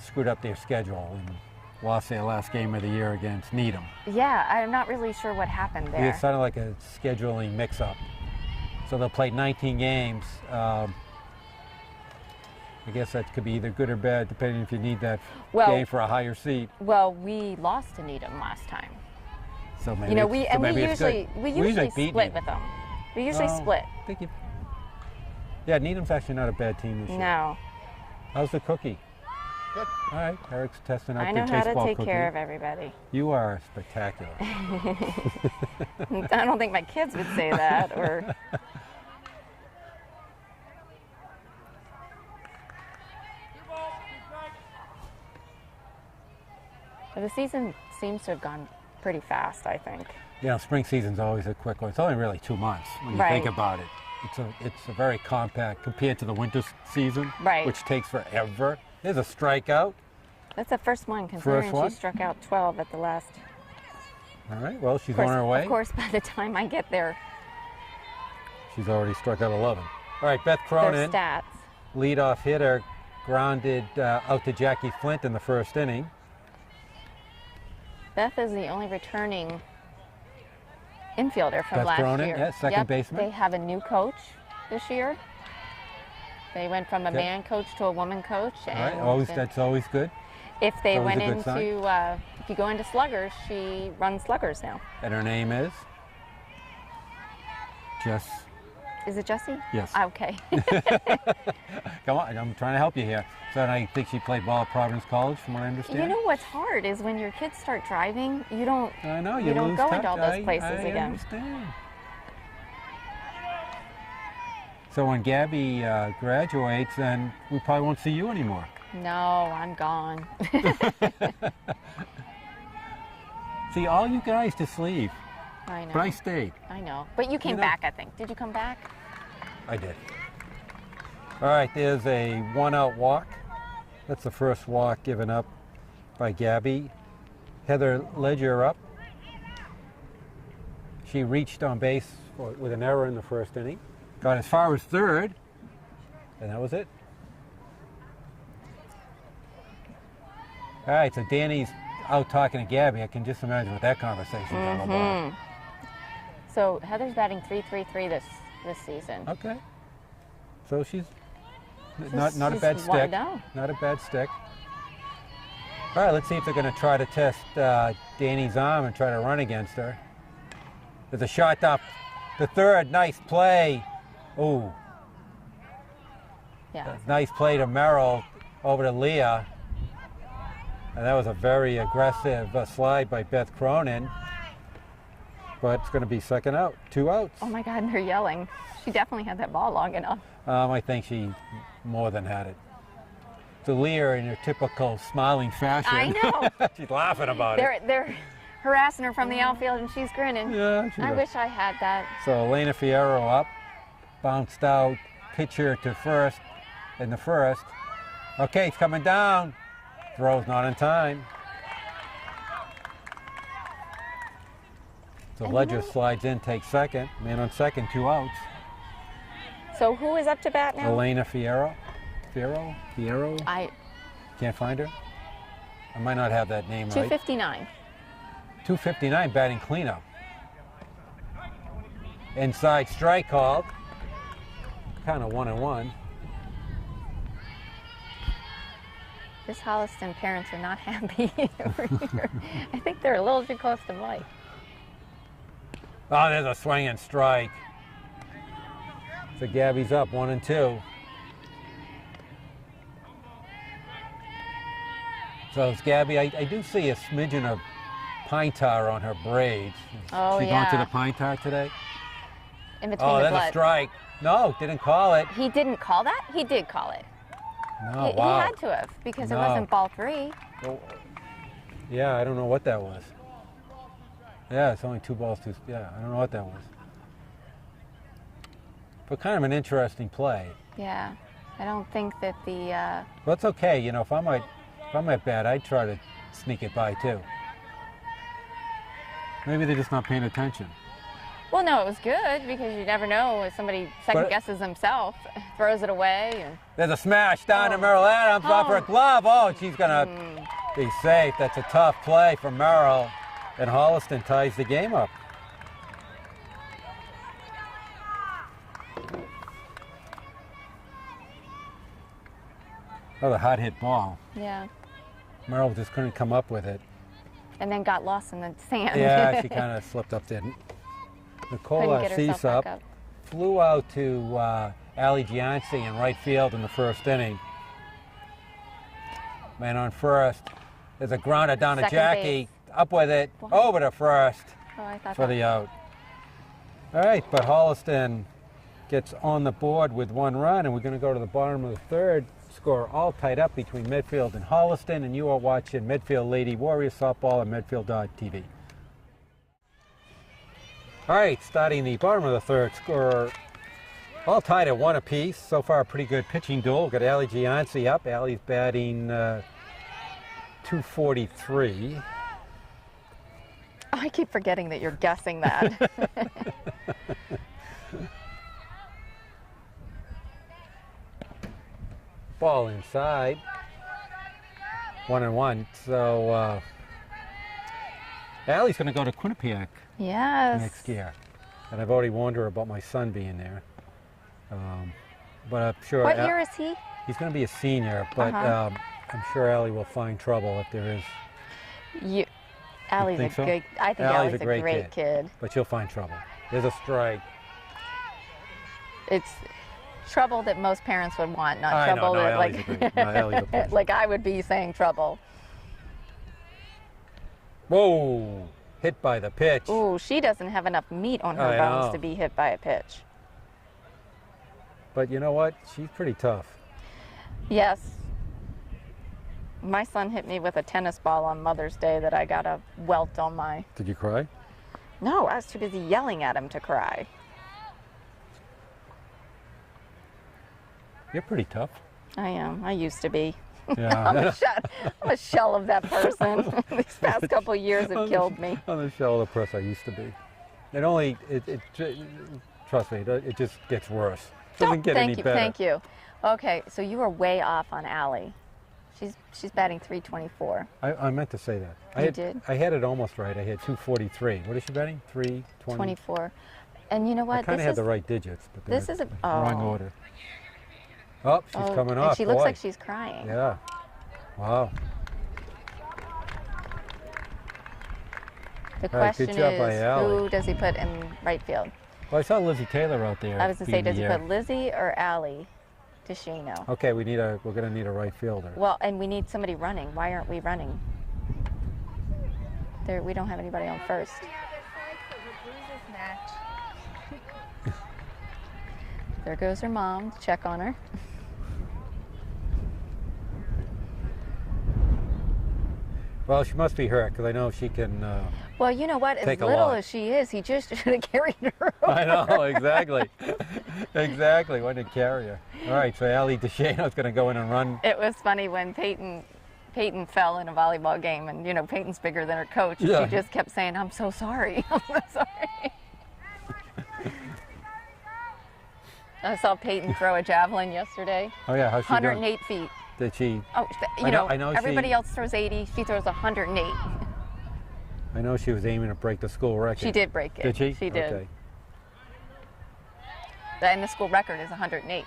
[SPEAKER 1] screwed up their schedule and lost their last game of the year against Needham.
[SPEAKER 2] Yeah, I'm not really sure what happened there.
[SPEAKER 1] It sounded like a scheduling mix-up. So they'll play 19 games. I guess that could be either good or bad, depending if you need that game for a higher seed.
[SPEAKER 2] Well, we lost to Needham last time.
[SPEAKER 1] So maybe
[SPEAKER 2] you know, we usually split with them. We usually split.
[SPEAKER 1] Thank you. Yeah, Needham's actually not a bad team this year.
[SPEAKER 2] No.
[SPEAKER 1] How's the cookie?
[SPEAKER 4] Good.
[SPEAKER 1] All right, Eric's testing out
[SPEAKER 2] I
[SPEAKER 1] the
[SPEAKER 2] know how
[SPEAKER 1] taste
[SPEAKER 2] to
[SPEAKER 1] ball
[SPEAKER 2] take
[SPEAKER 1] cookie.
[SPEAKER 2] care of everybody.
[SPEAKER 1] You are spectacular.
[SPEAKER 2] I don't think my kids would say that. Or but the season seems to have gone pretty fast, I think.
[SPEAKER 1] You know, spring season's always a quick one. It's only really 2 months when you think about it. It's a very compact compared to the winter season, which takes forever. There's a strikeout.
[SPEAKER 2] That's the first one, considering
[SPEAKER 1] First one?
[SPEAKER 2] she struck out 12 at the last.
[SPEAKER 1] All right, well, she's on her way.
[SPEAKER 2] Of course, by the time I get there,
[SPEAKER 1] she's already struck out 11. All right, Beth Cronin,
[SPEAKER 2] their stats.
[SPEAKER 1] leadoff hitter, grounded out to Jackie Flint in the first inning.
[SPEAKER 2] Beth is the only returning infielder from
[SPEAKER 1] Beth
[SPEAKER 2] last
[SPEAKER 1] Cronin,
[SPEAKER 2] year.
[SPEAKER 1] yeah, second baseman.
[SPEAKER 2] They have a new coach this year. They went from a man coach to a woman coach. And
[SPEAKER 1] All right, that's always good.
[SPEAKER 2] If they
[SPEAKER 1] Always
[SPEAKER 2] went
[SPEAKER 1] a good sign.
[SPEAKER 2] into, if you go into sluggers, she runs sluggers now.
[SPEAKER 1] And her name is? Jess.
[SPEAKER 2] Is it Jessie?
[SPEAKER 1] Yes.
[SPEAKER 2] Okay.
[SPEAKER 1] Come on, I'm trying to help you here. So I think she played ball at Providence College, from what I understand.
[SPEAKER 2] You know what's hard is when your kids start driving, you don't.
[SPEAKER 1] I know
[SPEAKER 2] you don't
[SPEAKER 1] lose
[SPEAKER 2] go
[SPEAKER 1] touch.
[SPEAKER 2] into all those places
[SPEAKER 1] I
[SPEAKER 2] again.
[SPEAKER 1] Understand. So when Gabby graduates, then we probably won't see you anymore.
[SPEAKER 2] No, I'm gone.
[SPEAKER 1] See, all you guys just leave.
[SPEAKER 2] I know.
[SPEAKER 1] But I stayed.
[SPEAKER 2] I know. But you came back, I think. Did you come back?
[SPEAKER 1] I did. All right, there's a 1-out walk. That's the first walk given up by Gabby. Heather Ledger up. She reached on base with an error in the first inning. Got as far as third, and that was it. All right, so Danny's out talking to Gabby. I can just imagine what that conversation's all about.
[SPEAKER 2] So Heather's batting .333 this season.
[SPEAKER 1] Okay. So she's not a bad
[SPEAKER 2] she's
[SPEAKER 1] stick.
[SPEAKER 2] down.
[SPEAKER 1] Not a bad stick. All right, let's see if they're going to try to test Danny's arm and try to run against her. There's a shot up the third. Nice play. Ooh.
[SPEAKER 2] Yeah.
[SPEAKER 1] Nice play to Merrill over to Leah. And that was a very aggressive slide by Beth Cronin. But it's going to be second out, 2 outs.
[SPEAKER 2] Oh my God, and they're yelling. She definitely had that ball long enough.
[SPEAKER 1] I think she more than had it. So Leah, in her typical smiling fashion.
[SPEAKER 2] I know.
[SPEAKER 1] She's laughing about it.
[SPEAKER 2] They're harassing her from the outfield and she's grinning.
[SPEAKER 1] Yeah,
[SPEAKER 2] I wish I had that.
[SPEAKER 1] So Elena Fierro up, bounced out, pitcher to first in the first. Okay, it's coming down. Throw's not in time. So Ledger slides in, takes second. Man on second, 2 outs.
[SPEAKER 2] So who is up to bat now?
[SPEAKER 1] Elena Fierro. Fierro?
[SPEAKER 2] I
[SPEAKER 1] Can't find her? I might not have that name right.
[SPEAKER 2] 259.
[SPEAKER 1] 259 batting cleanup. Inside strike called. Kind of 1-1.
[SPEAKER 2] This Holliston parents are not happy over here. I think they're a little too close to Mike.
[SPEAKER 1] Oh, there's a swinging strike. So Gabby's up 1-2. So it's Gabby. I do see a smidgen of pine tar on her braids.
[SPEAKER 2] Oh,
[SPEAKER 1] she going to
[SPEAKER 2] yeah.
[SPEAKER 1] the pine tar today?
[SPEAKER 2] In between
[SPEAKER 1] Oh,
[SPEAKER 2] the
[SPEAKER 1] that's
[SPEAKER 2] blood.
[SPEAKER 1] a strike. No, didn't call it.
[SPEAKER 2] He didn't call that? He did call it.
[SPEAKER 1] No,
[SPEAKER 2] He
[SPEAKER 1] wow.
[SPEAKER 2] had to have, because it
[SPEAKER 1] No.
[SPEAKER 2] wasn't ball 3.
[SPEAKER 1] Oh, yeah, I don't know what that was. Yeah, it's only 2 balls. Yeah, I don't know what that was. But kind of an interesting play.
[SPEAKER 2] Yeah. I don't think that the...
[SPEAKER 1] Well, it's okay. You know, if I'm at bat, I'd try to sneak it by too. Maybe they're just not paying attention.
[SPEAKER 2] Well, no, it was good, because you never know if somebody second guesses himself, throws it away. And
[SPEAKER 1] There's a smash down to
[SPEAKER 2] Oh.
[SPEAKER 1] Merrill Adams off her
[SPEAKER 2] Oh.
[SPEAKER 1] glove. Oh, she's going to be safe. That's a tough play for Merrill. And Holliston ties the game up. Oh, the hot hit ball.
[SPEAKER 2] Yeah.
[SPEAKER 1] Merrill just couldn't come up with it.
[SPEAKER 2] And then got lost in the sand.
[SPEAKER 1] Yeah, she kind of slipped up there. Nicole
[SPEAKER 2] Couldn't get herself
[SPEAKER 1] Cisup
[SPEAKER 2] back up.
[SPEAKER 1] flew out to Ali Gianci in right field in the first inning. Man on first. There's a grounder down to
[SPEAKER 2] Second
[SPEAKER 1] Jackie.
[SPEAKER 2] base.
[SPEAKER 1] Up with it. Over to first
[SPEAKER 2] Oh, I thought
[SPEAKER 1] for
[SPEAKER 2] that.
[SPEAKER 1] the out. All right, but Holliston gets on the board with 1 run, and we're going to go to the bottom of the third. Score all tied up between Medfield and Holliston, and you are watching Medfield Lady Warriors Softball on Medfield.tv. All right, starting the bottom of the third, score all tied at 1 apiece. So far, a pretty good pitching duel. We've got Ali Gianci up. Ali's batting 243.
[SPEAKER 2] Oh, I keep forgetting that you're guessing that.
[SPEAKER 1] Ball inside. 1-1. So Allie's going to go to Quinnipiac
[SPEAKER 2] Yes.
[SPEAKER 1] next year. And I've already warned her about my son being there. But I'm sure
[SPEAKER 2] What year is he?
[SPEAKER 1] he's going to be a senior, but
[SPEAKER 2] Uh-huh.
[SPEAKER 1] I'm sure Allie will find trouble if there is.
[SPEAKER 2] Allie's
[SPEAKER 1] think
[SPEAKER 2] a
[SPEAKER 1] so?
[SPEAKER 2] good. I think
[SPEAKER 1] Allie's
[SPEAKER 2] Allie's
[SPEAKER 1] a
[SPEAKER 2] a
[SPEAKER 1] great
[SPEAKER 2] great kid.
[SPEAKER 1] But she'll find trouble. There's a strike.
[SPEAKER 2] It's trouble that most parents would want, not
[SPEAKER 1] I know,
[SPEAKER 2] trouble
[SPEAKER 1] no,
[SPEAKER 2] that
[SPEAKER 1] Allie's a great- no, Allie's a person.
[SPEAKER 2] like I would be saying trouble.
[SPEAKER 1] Whoa! Hit by the pitch.
[SPEAKER 2] Ooh, she doesn't have enough meat on her
[SPEAKER 1] I
[SPEAKER 2] bones
[SPEAKER 1] know.
[SPEAKER 2] to be hit by a pitch.
[SPEAKER 1] But you know what? She's pretty tough.
[SPEAKER 2] Yes. My son hit me with a tennis ball on Mother's Day that I got a welt on my...
[SPEAKER 1] Did you cry?
[SPEAKER 2] No, I was too busy yelling at him to cry.
[SPEAKER 1] You're pretty tough.
[SPEAKER 2] I am. I used to be.
[SPEAKER 1] Yeah.
[SPEAKER 2] I'm a shell of that person. These past couple of years have killed me.
[SPEAKER 1] On the shell of the press I used to be. Trust me, it just gets worse. It doesn't get any better.
[SPEAKER 2] Thank you. Okay, so you were way off on Allie. She's batting 324.
[SPEAKER 1] I meant to say that.
[SPEAKER 2] You did?
[SPEAKER 1] I had it almost right. I had 243. What is she betting? 320?
[SPEAKER 2] 24. And you know what?
[SPEAKER 1] I kind of had the right digits, but
[SPEAKER 2] this
[SPEAKER 1] they're
[SPEAKER 2] is a-
[SPEAKER 1] the wrong
[SPEAKER 2] oh.
[SPEAKER 1] order. Oh, she's coming
[SPEAKER 2] and
[SPEAKER 1] off.
[SPEAKER 2] she looks
[SPEAKER 1] boy.
[SPEAKER 2] like she's crying.
[SPEAKER 1] Yeah. Wow.
[SPEAKER 2] The
[SPEAKER 1] All right, good
[SPEAKER 2] question
[SPEAKER 1] job by
[SPEAKER 2] is,
[SPEAKER 1] Allie.
[SPEAKER 2] who does he put in right field?
[SPEAKER 1] Well, I saw Lizzie Taylor out there.
[SPEAKER 2] I was going to say,
[SPEAKER 1] beating
[SPEAKER 2] does he
[SPEAKER 1] the air.
[SPEAKER 2] put Lizzie or Allie DeShano?
[SPEAKER 1] Okay, we're going to need a right fielder.
[SPEAKER 2] Well, and we need somebody running. Why aren't we running? We don't have anybody on first. There goes her mom to check on her.
[SPEAKER 1] Well, she must be hurt because I know she can.
[SPEAKER 2] Well, you know what? As
[SPEAKER 1] Take a
[SPEAKER 2] little
[SPEAKER 1] lot.
[SPEAKER 2] as she is, he just should have carried her.
[SPEAKER 1] I know, exactly. Exactly. Why didn't carry her? All right, so Allie DeShano's going to go in and run.
[SPEAKER 2] It was funny when Peyton fell in a volleyball game, and you know Peyton's bigger than her coach.
[SPEAKER 1] Yeah.
[SPEAKER 2] She just kept saying, "I'm so sorry. I'm so sorry." I saw Peyton throw a javelin yesterday.
[SPEAKER 1] Oh yeah, how's she doing?
[SPEAKER 2] 108 feet.
[SPEAKER 1] Did she?
[SPEAKER 2] Oh,
[SPEAKER 1] I know
[SPEAKER 2] everybody
[SPEAKER 1] she-
[SPEAKER 2] else throws 80. She throws 108.
[SPEAKER 1] I know she was aiming to break the school record.
[SPEAKER 2] She did break it.
[SPEAKER 1] Did she?
[SPEAKER 2] She did.
[SPEAKER 1] Okay.
[SPEAKER 2] And the school record is 108.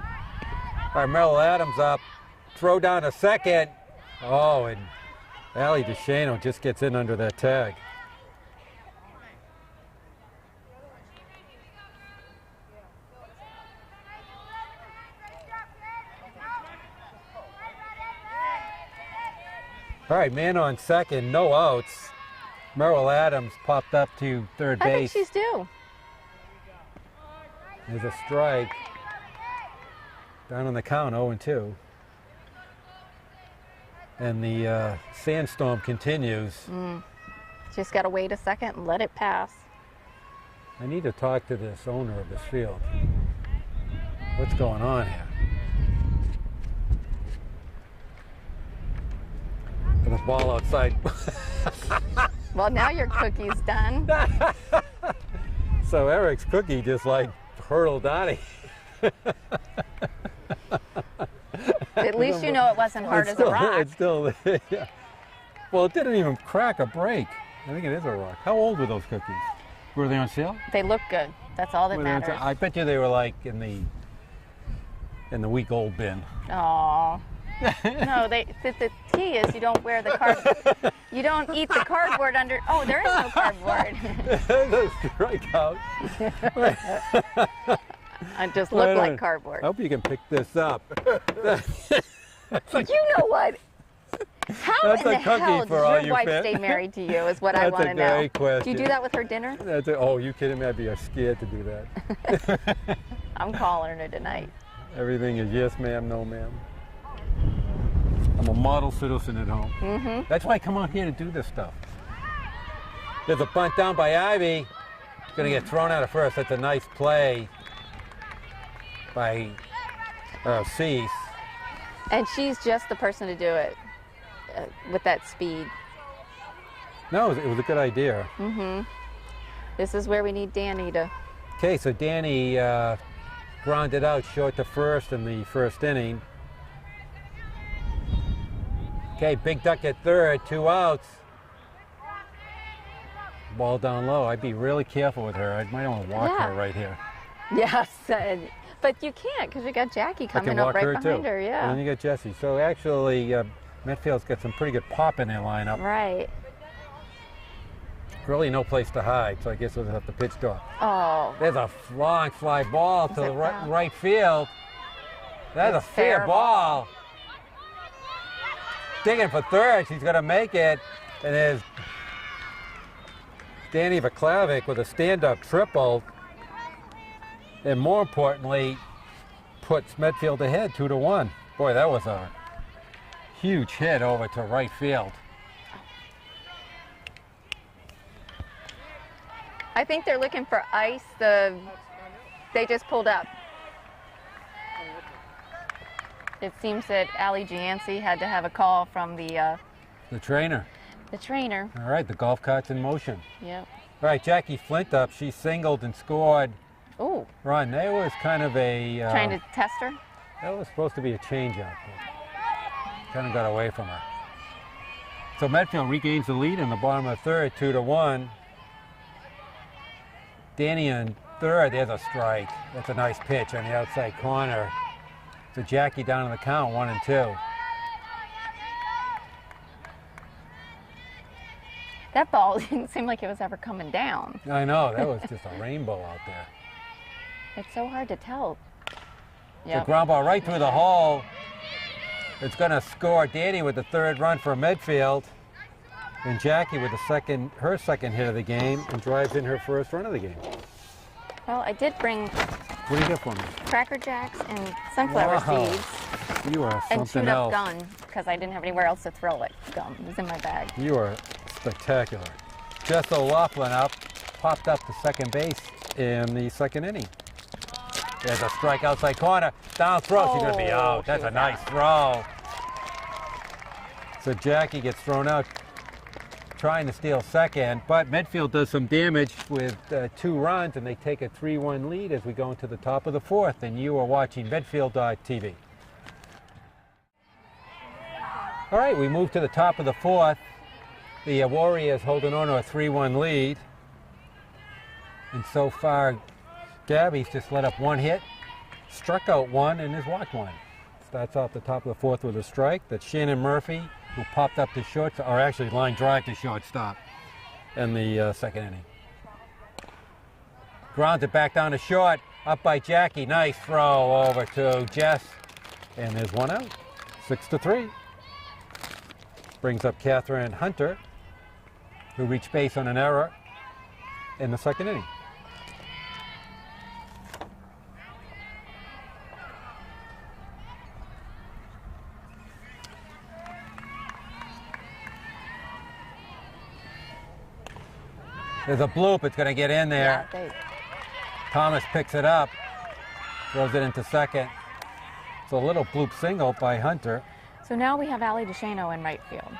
[SPEAKER 1] All right, Merrill Adams up. Throw down to second. Oh, and Allie DeShano just gets in under that tag. All right, man on second, no outs. Merrill Adams popped up to third
[SPEAKER 2] I think
[SPEAKER 1] base.
[SPEAKER 2] she's due.
[SPEAKER 1] There's a strike. Down on the count, 0-2. And the sandstorm continues.
[SPEAKER 2] Just got to wait a second and let it pass.
[SPEAKER 1] I need to talk to this owner of this field. What's going on here? The ball outside.
[SPEAKER 2] Well, now your cookie's done.
[SPEAKER 1] So Eric's cookie just like hurtled out of here.
[SPEAKER 2] At least you know it wasn't hard as a rock.
[SPEAKER 1] It's still, yeah. Well, it didn't even crack or break. I think it is a rock. How old were those cookies? Were they on sale?
[SPEAKER 2] They look good. That's all that
[SPEAKER 1] Were they on
[SPEAKER 2] matters.
[SPEAKER 1] sale? I bet you they were like in the week-old bin.
[SPEAKER 2] Oh. No, the key is you don't wear the card. You don't eat the cardboard under. Oh, there is no cardboard.
[SPEAKER 1] There's a strikeout.
[SPEAKER 2] I just look like cardboard.
[SPEAKER 1] I hope you can pick this up.
[SPEAKER 2] You know what? How
[SPEAKER 1] That's
[SPEAKER 2] in
[SPEAKER 1] a
[SPEAKER 2] the
[SPEAKER 1] cookie
[SPEAKER 2] hell
[SPEAKER 1] for all
[SPEAKER 2] does
[SPEAKER 1] you
[SPEAKER 2] your wife
[SPEAKER 1] fans.
[SPEAKER 2] stay married to you is what I
[SPEAKER 1] That's
[SPEAKER 2] want
[SPEAKER 1] a
[SPEAKER 2] to know.
[SPEAKER 1] great question.
[SPEAKER 2] Do you do that with her dinner?
[SPEAKER 1] That's it. Oh, you kidding me? I'd be scared to do that.
[SPEAKER 2] I'm calling her tonight.
[SPEAKER 1] Everything is yes, ma'am, no, ma'am. I'm a model citizen at home.
[SPEAKER 2] Mm-hmm.
[SPEAKER 1] That's why I come out here to do this stuff. There's a bunt down by Ivy. Going to get thrown out of first. That's a nice play by Cease.
[SPEAKER 2] And she's just the person to do it with that speed.
[SPEAKER 1] No, it was a good idea.
[SPEAKER 2] Mm-hmm. This is where we need Danny to.
[SPEAKER 1] Okay, so Danny grounded out short to first in the first inning. Okay, big duck at third, 2 outs. Ball down low. I'd be really careful with her. I might want to walk her right here.
[SPEAKER 2] Yes, but you can't because you got Jackie
[SPEAKER 1] I
[SPEAKER 2] coming
[SPEAKER 1] can
[SPEAKER 2] up
[SPEAKER 1] walk
[SPEAKER 2] right
[SPEAKER 1] her
[SPEAKER 2] behind
[SPEAKER 1] too.
[SPEAKER 2] her. Yeah.
[SPEAKER 1] And then you got Jesse. So actually, Medfield's got some pretty good pop in their lineup.
[SPEAKER 2] Right.
[SPEAKER 1] Really no place to hide, so I guess we'll have to pitch to her.
[SPEAKER 2] Oh.
[SPEAKER 1] There's a long fly ball to the
[SPEAKER 2] it foul?
[SPEAKER 1] right field. That's a
[SPEAKER 2] It's
[SPEAKER 1] fair
[SPEAKER 2] fair
[SPEAKER 1] ball. Digging for third, she's going to make it. And there's Danny Vaklavic with a stand-up triple. And more importantly, puts Medfield ahead 2-1. Boy, that was a huge hit over to right field.
[SPEAKER 2] I think they're looking for ice. They just pulled up. It seems that Allie Gianci had to have a call from the
[SPEAKER 1] trainer.
[SPEAKER 2] trainer.
[SPEAKER 1] All right, the golf cart's in motion.
[SPEAKER 2] Yep.
[SPEAKER 1] All right, Jackie Flint up. She singled and scored.
[SPEAKER 2] Ooh.
[SPEAKER 1] Run. That was kind of a...
[SPEAKER 2] Trying to test her?
[SPEAKER 1] That was supposed to be a changeup, but kind of got away from her. So Medfield regains the lead in the bottom of the third, 2-1. Danny in third, there's a strike. That's a nice pitch on the outside corner. So Jackie down on the count, 1-2.
[SPEAKER 2] That ball didn't seem like it was ever coming down.
[SPEAKER 1] I know, that was just a rainbow out there.
[SPEAKER 2] It's so hard to tell.
[SPEAKER 1] It's a ground ball right through the hole. It's going to score Danny with the third run for Medfield. And Jackie with her second hit of the game and drives in her first run of the game.
[SPEAKER 2] Well, I did bring
[SPEAKER 1] What do you get for me?
[SPEAKER 2] Cracker Jacks and sunflower
[SPEAKER 1] Wow.
[SPEAKER 2] seeds
[SPEAKER 1] You are
[SPEAKER 2] and
[SPEAKER 1] something
[SPEAKER 2] chewed up
[SPEAKER 1] else.
[SPEAKER 2] gum because I didn't have anywhere else to throw it. Gum it was in my bag.
[SPEAKER 1] You are spectacular. Jess O'Loughlin popped up to second base in the second inning. There's a strike outside corner. Down throw, she's going to be out. That's
[SPEAKER 2] she
[SPEAKER 1] a
[SPEAKER 2] was
[SPEAKER 1] nice
[SPEAKER 2] out.
[SPEAKER 1] throw. So Jackie gets thrown out trying to steal second, but Medfield does some damage with 2 runs, and they take a 3-1 lead as we go into the top of the fourth, and you are watching Medfield.tv. All right, we move to the top of the fourth. The Warriors holding on to a 3-1 lead. And so far, Gabby's just let up 1 hit, struck out 1, and has walked 1. Starts off the top of the fourth with a strike. That's Shannon Murphy, who popped up to shortstop, or actually line drive to shortstop in the second inning. Grounds it back down to short, up by Jackie. Nice throw over to Jess, and there's 1 out. 6-3. brings up Catherine Hunter, who reached base on an error in the second inning. There's a bloop. It's going to get in there.
[SPEAKER 2] Yeah,
[SPEAKER 1] Thomas picks it up, throws it into second. It's a little bloop single by Hunter.
[SPEAKER 2] so now we have Allie DeShano in right field.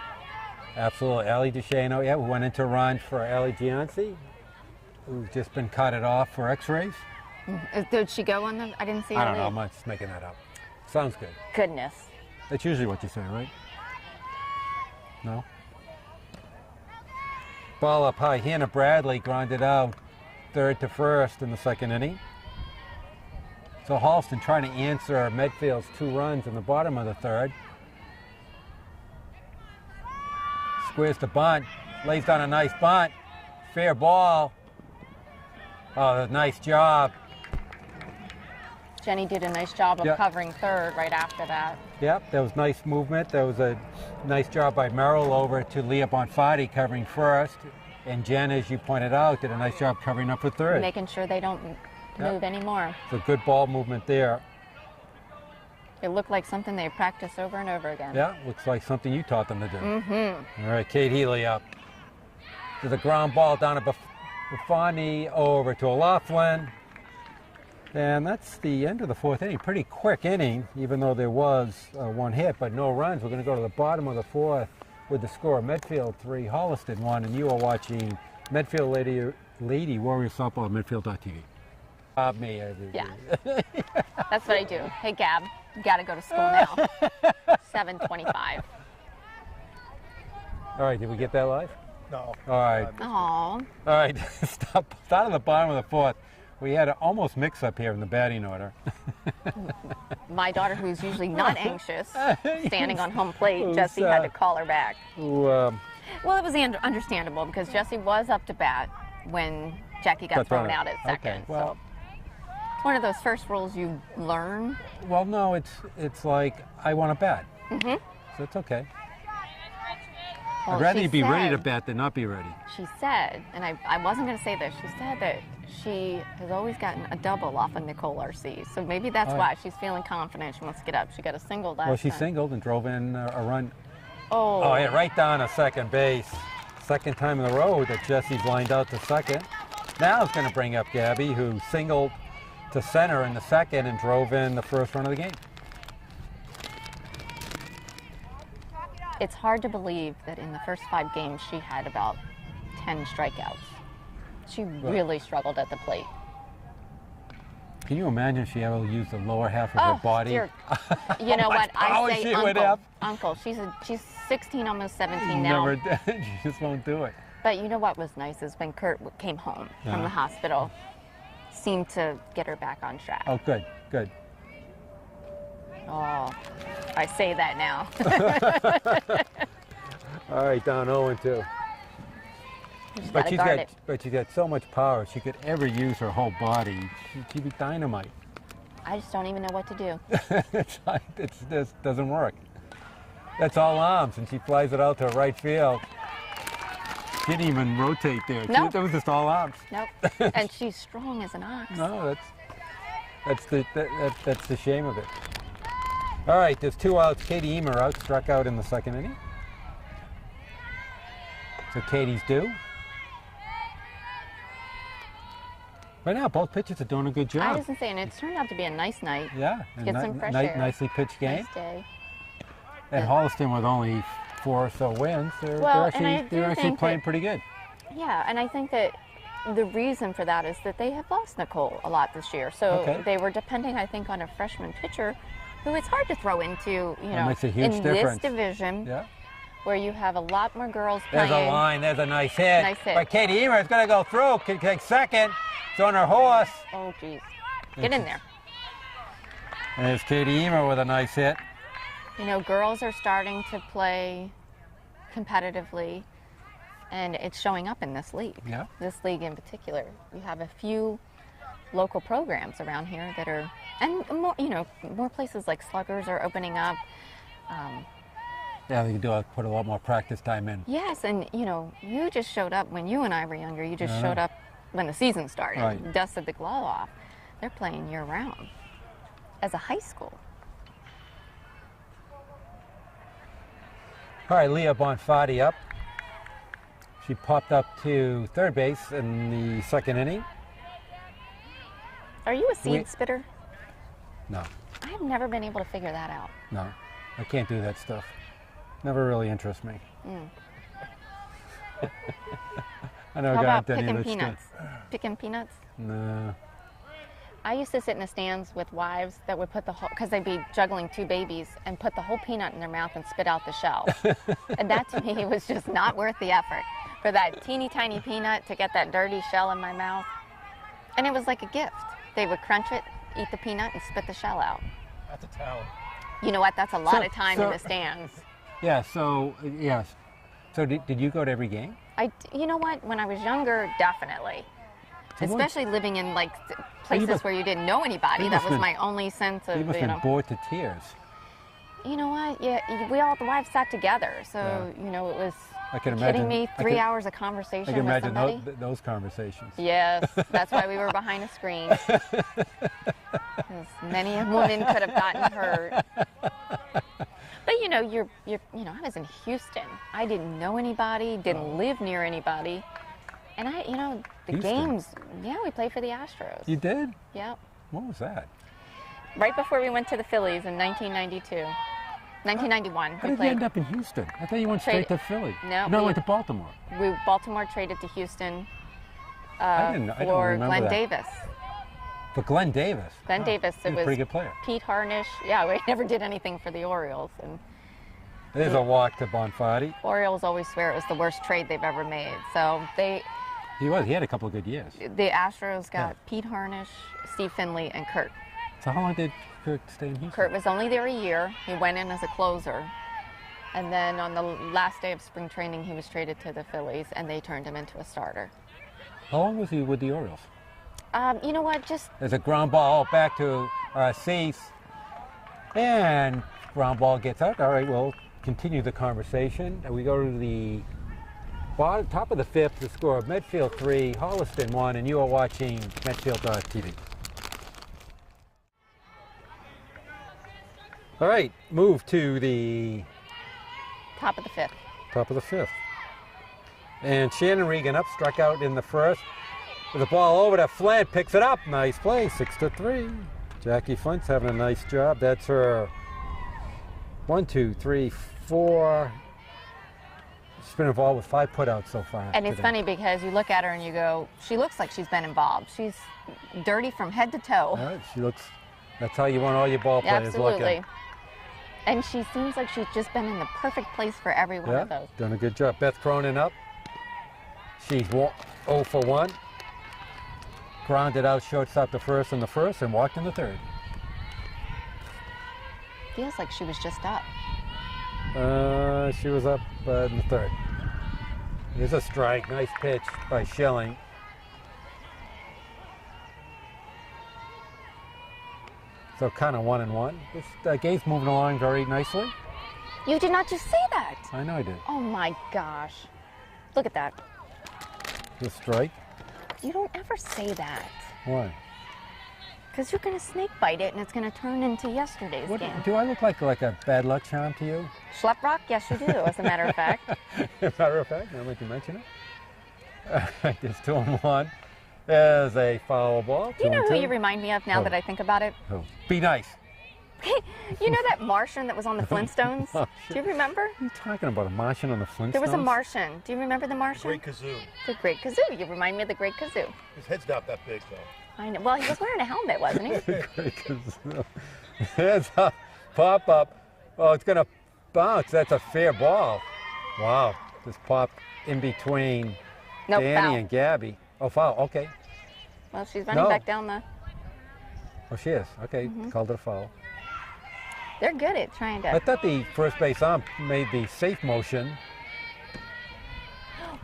[SPEAKER 1] Absolutely. Allie DeShano, yeah, we went into run for Allie Gianci, who's just been cutted off for x-rays.
[SPEAKER 2] Did she go on the? I didn't see her
[SPEAKER 1] I don't know,
[SPEAKER 2] leave.
[SPEAKER 1] I'm just making that up. Sounds good.
[SPEAKER 2] Goodness.
[SPEAKER 1] That's usually what you say, right? No? Ball up high. Hannah Bradley grounded out third to first in the second inning. So Holliston trying to answer Medfield's 2 runs in the bottom of the third. Squares the bunt, lays down a nice bunt. Fair ball. Oh, nice job.
[SPEAKER 2] Jenny did a nice job of
[SPEAKER 1] Yep.
[SPEAKER 2] covering third right after that.
[SPEAKER 1] Yep, that was nice movement. That was a nice job by Merrill over to Leah Bonfatti covering first. And Jen, as you pointed out, did a nice job covering up for third.
[SPEAKER 2] Making sure they don't move anymore.
[SPEAKER 1] It's a good ball movement there.
[SPEAKER 2] It looked like something they practiced over and over again.
[SPEAKER 1] Yeah, looks like something you taught them to do.
[SPEAKER 2] Mm-hmm.
[SPEAKER 1] All right, Kate Healy up. There's a ground ball down to Buffoni over to O'Loughlin. And that's the end of the fourth inning. Pretty quick inning, even though there was 1 hit, but no runs. We're going to go to the bottom of the fourth with the score: Medfield 3, Holliston 1, and you are watching Medfield Lady Warriors Softball at Medfield.tv. Me.
[SPEAKER 2] Yeah. That's what I do. Hey, Gab, you got to go to school now. 7:25.
[SPEAKER 1] All right, did we get that live?
[SPEAKER 4] No.
[SPEAKER 1] All right.
[SPEAKER 2] Aw.
[SPEAKER 1] All right, start at the bottom of the fourth. We had an almost mix-up here in the batting order.
[SPEAKER 2] My daughter, who's usually not anxious, standing on home plate, Jessie had to call her back. Well, it was understandable because Jessie was up to bat when Jackie got thrown out at second.
[SPEAKER 1] Okay, well,
[SPEAKER 2] So it's one of those first rules you learn.
[SPEAKER 1] well, no, it's like I want to bat, so it's okay.
[SPEAKER 2] Well,
[SPEAKER 1] I'd rather
[SPEAKER 2] she
[SPEAKER 1] you be ready to
[SPEAKER 2] said-
[SPEAKER 1] bat than not be ready.
[SPEAKER 2] She said, and I wasn't going to say this, she said that she has always gotten a double off of Nicole RC. So maybe that's
[SPEAKER 1] Oh,
[SPEAKER 2] why she's feeling confident. She wants to get up. She got a single last
[SPEAKER 1] Well, she
[SPEAKER 2] time.
[SPEAKER 1] singled and drove in a run.
[SPEAKER 2] Oh,
[SPEAKER 1] Oh, yeah, right down to second base. Second time in a row that Jessie's lined out to second. Now it's going to bring up Gabby, who singled to center in the second and drove in the first run of the game.
[SPEAKER 2] it's hard to believe that in the first 5 games she had about 10 strikeouts. She really struggled at the plate.
[SPEAKER 1] Can you imagine if she ever used the lower half of her body?
[SPEAKER 2] Dear. You know what?
[SPEAKER 1] power
[SPEAKER 2] I say
[SPEAKER 1] she would
[SPEAKER 2] uncle.
[SPEAKER 1] have.
[SPEAKER 2] Uncle. She's 16, almost 17 now.
[SPEAKER 1] Never did. She just won't do it.
[SPEAKER 2] But you know what was nice is when Kurt came home from the hospital, seemed to get her back on track.
[SPEAKER 1] Oh, good, good.
[SPEAKER 2] Oh, I say that now.
[SPEAKER 1] All right, down 0-2.
[SPEAKER 2] Just
[SPEAKER 1] But
[SPEAKER 2] gotta guard it.
[SPEAKER 1] she's got so much power. If she could ever use her whole body, she'd be dynamite.
[SPEAKER 2] I just don't even know what to do.
[SPEAKER 1] This doesn't work. That's all arms, and she flies it out to right field. She didn't even rotate there.
[SPEAKER 2] Nope.
[SPEAKER 1] That was just all arms.
[SPEAKER 2] Nope. And she's strong as an ox.
[SPEAKER 1] No, that's the shame of it. All right, there's 2 outs. Katie Emer out, struck out in the second inning. So Katie's due. Right now, both pitchers are doing a good
[SPEAKER 2] I
[SPEAKER 1] job.
[SPEAKER 2] was just saying, it's turned out to be a nice night.
[SPEAKER 1] Yeah, and
[SPEAKER 2] Get some fresh air.
[SPEAKER 1] nicely pitched game.
[SPEAKER 2] Nice day.
[SPEAKER 1] And Holliston with only 4 or so wins, they're
[SPEAKER 2] Well, and I
[SPEAKER 1] actually,
[SPEAKER 2] do
[SPEAKER 1] they're actually
[SPEAKER 2] think
[SPEAKER 1] playing
[SPEAKER 2] that-
[SPEAKER 1] pretty good.
[SPEAKER 2] Yeah, and I think that the reason for that is that they have lost Nicole a lot this year. So
[SPEAKER 1] Okay.
[SPEAKER 2] they were depending, I think, on a freshman pitcher who it's hard to throw into, you know,
[SPEAKER 1] makes a huge
[SPEAKER 2] in
[SPEAKER 1] difference.
[SPEAKER 2] this division
[SPEAKER 1] Yeah.
[SPEAKER 2] where you have a lot more girls playing.
[SPEAKER 1] There's a line. There's a nice hit.
[SPEAKER 2] Nice hit.
[SPEAKER 1] But Katie Emer is going to go through. Can take second. It's on her horse.
[SPEAKER 2] Oh, geez. Get in there.
[SPEAKER 1] And there's Katie Emer with a nice hit.
[SPEAKER 2] You know, girls are starting to play competitively, and it's showing up in this league.
[SPEAKER 1] Yeah.
[SPEAKER 2] This league in particular. You have a few local programs around here that are, and more, you know, more places like Sluggers are opening up.
[SPEAKER 1] Yeah, they can put a lot more practice time in.
[SPEAKER 2] Yes, and you know, you just showed up when you and I were younger. You just showed up when the season started.
[SPEAKER 1] Right.
[SPEAKER 2] Dusted the glove off. They're playing year round as a high school.
[SPEAKER 1] All right, Leah Bonfatti up. She popped up to third base in the second inning.
[SPEAKER 2] Are you a seed spitter?
[SPEAKER 1] No,
[SPEAKER 2] I've never been able to figure that out.
[SPEAKER 1] no, I can't do that stuff. Never really interests me. I know a
[SPEAKER 2] How
[SPEAKER 1] guy
[SPEAKER 2] about
[SPEAKER 1] in Denny
[SPEAKER 2] picking
[SPEAKER 1] that's
[SPEAKER 2] peanuts? Picking peanuts?
[SPEAKER 1] No.
[SPEAKER 2] I used to sit in the stands with wives that would put the whole, because they'd be juggling 2 babies, and put the whole peanut in their mouth and spit out the shell. And that to me was just not worth the effort. For that teeny tiny peanut to get that dirty shell in my mouth. And it was like a gift. They would crunch it, eat the peanut, and spit the shell out.
[SPEAKER 4] That's a talent.
[SPEAKER 2] You know what? That's a lot
[SPEAKER 1] So-
[SPEAKER 2] of time
[SPEAKER 1] so-
[SPEAKER 2] in the stands.
[SPEAKER 1] Yeah, so, yes. So did you go to every game?
[SPEAKER 2] You know what? When I was younger, definitely.
[SPEAKER 1] So what-
[SPEAKER 2] Especially living in like places
[SPEAKER 1] must-
[SPEAKER 2] where you didn't know anybody.
[SPEAKER 1] you
[SPEAKER 2] That
[SPEAKER 1] must
[SPEAKER 2] was
[SPEAKER 1] have
[SPEAKER 2] my only sense of,
[SPEAKER 1] You must
[SPEAKER 2] you
[SPEAKER 1] have
[SPEAKER 2] know.
[SPEAKER 1] been bored to tears.
[SPEAKER 2] You know what? Yeah, the wives sat together, so
[SPEAKER 1] Yeah.
[SPEAKER 2] you know it was.
[SPEAKER 1] I can
[SPEAKER 2] Kidding
[SPEAKER 1] imagine.
[SPEAKER 2] me?
[SPEAKER 1] I
[SPEAKER 2] 3
[SPEAKER 1] can-
[SPEAKER 2] hours of
[SPEAKER 1] I
[SPEAKER 2] conversation
[SPEAKER 1] can
[SPEAKER 2] with
[SPEAKER 1] imagine
[SPEAKER 2] somebody.
[SPEAKER 1] those conversations.
[SPEAKER 2] Yes, that's why we were behind a screen. 'Cause many a woman could have gotten hurt. But you know, I was in Houston. I didn't know anybody, didn't live near anybody, and the
[SPEAKER 1] Houston?
[SPEAKER 2] games. Yeah, we played for the Astros.
[SPEAKER 1] You did?
[SPEAKER 2] Yep.
[SPEAKER 1] What was that?
[SPEAKER 2] Right before we went to the Phillies in 1992. 1991.
[SPEAKER 1] How
[SPEAKER 2] We
[SPEAKER 1] did you end up in Houston? I thought you went straight to Philly.
[SPEAKER 2] No,
[SPEAKER 1] No,
[SPEAKER 2] we-
[SPEAKER 1] went to Baltimore.
[SPEAKER 2] Baltimore traded to Houston
[SPEAKER 1] I don't
[SPEAKER 2] for
[SPEAKER 1] remember
[SPEAKER 2] Glenn
[SPEAKER 1] that.
[SPEAKER 2] Davis.
[SPEAKER 1] For Glenn Davis.
[SPEAKER 2] Glenn
[SPEAKER 1] Oh,
[SPEAKER 2] Davis.
[SPEAKER 1] He's
[SPEAKER 2] It
[SPEAKER 1] a
[SPEAKER 2] was
[SPEAKER 1] pretty good player.
[SPEAKER 2] Pete Harnish. Yeah, we never did anything for the Orioles, and
[SPEAKER 1] There's a walk to Bonfatti.
[SPEAKER 2] Orioles always swear it was the worst trade they've ever made. So
[SPEAKER 1] He had a couple of good years.
[SPEAKER 2] the Astros got
[SPEAKER 1] Yeah.
[SPEAKER 2] Pete Harnish, Steve Finley, and Kurt.
[SPEAKER 1] So how long did Kurt stay in Houston?
[SPEAKER 2] Kurt was only there a year. He went in as a closer. And then on the last day of spring training, he was traded to the Phillies, and they turned him into a starter.
[SPEAKER 1] How long was he with the Orioles?
[SPEAKER 2] You know what? Just
[SPEAKER 1] There's a ground ball back to Cease. And ground ball gets out. All right, we'll continue the conversation. And we go to the top of the fifth, the score of Medfield 3, Holliston 1, and you are watching Medfield.tv. All right, move to the
[SPEAKER 2] top of the fifth.
[SPEAKER 1] top of the fifth. And Shannon Regan up, struck out in the first. With the ball over to Flint, picks it up. Nice play, 6-3. Jackie Flint's having a nice job. That's her 1, 2, 3, 4. She's been involved with 5 putouts so far.
[SPEAKER 2] And it's
[SPEAKER 1] today.
[SPEAKER 2] funny because you look at her and you go, she looks like she's been involved. She's dirty from head to toe.
[SPEAKER 1] All right, she looks, that's how you want all your ball players
[SPEAKER 2] Absolutely.
[SPEAKER 1] looking.
[SPEAKER 2] And she seems like she's just been in the perfect place for every one
[SPEAKER 1] Yeah,
[SPEAKER 2] of those.
[SPEAKER 1] done a good job. Beth Cronin up. She's 0 for 1. Grounded out shortstop the first and walked in the third.
[SPEAKER 2] Feels like she was just up.
[SPEAKER 1] She was up in the third. Here's a strike. Nice pitch by Schilling. So kind of 1-1. This game's moving along very nicely.
[SPEAKER 2] You did not just say that.
[SPEAKER 1] I know I did.
[SPEAKER 2] Oh my gosh. Look at that.
[SPEAKER 1] The strike.
[SPEAKER 2] You don't ever say that.
[SPEAKER 1] Why?
[SPEAKER 2] Because you're going to snake bite it and it's going to turn into yesterday's
[SPEAKER 1] What,
[SPEAKER 2] game.
[SPEAKER 1] do I look like a bad luck charm to you?
[SPEAKER 2] Schleprock? Yes, you do, as a matter of fact.
[SPEAKER 1] As a matter of fact, now that you mention it. All right, there's 2-1. There's a foul ball.
[SPEAKER 2] Do you know
[SPEAKER 1] 2-2.
[SPEAKER 2] who you remind me of now
[SPEAKER 1] Who?
[SPEAKER 2] that I think about it?
[SPEAKER 1] Who? Be nice.
[SPEAKER 2] You know that Martian that was on the Flintstones? Do you remember?
[SPEAKER 1] What are you talking about? A Martian on the Flintstones?
[SPEAKER 2] There was a Martian. Do you remember the Martian?
[SPEAKER 4] Great kazoo.
[SPEAKER 2] The Great Kazoo. You remind me of the Great Kazoo.
[SPEAKER 4] His head's not that big, though.
[SPEAKER 2] I know. Well, he was wearing a helmet, wasn't he?
[SPEAKER 1] Great kazoo. There's a pop-up. Oh, it's going to bounce. That's a fair ball. Wow. Just popped in between
[SPEAKER 2] No,
[SPEAKER 1] Danny
[SPEAKER 2] foul.
[SPEAKER 1] and Gabby. Oh, foul. Okay.
[SPEAKER 2] Well, she's running
[SPEAKER 1] No.
[SPEAKER 2] back down the...
[SPEAKER 1] Oh, she is. Okay.
[SPEAKER 2] Mm-hmm.
[SPEAKER 1] Called it a foul.
[SPEAKER 2] They're good at trying
[SPEAKER 1] I
[SPEAKER 2] to...
[SPEAKER 1] thought the first base ump made the safe motion,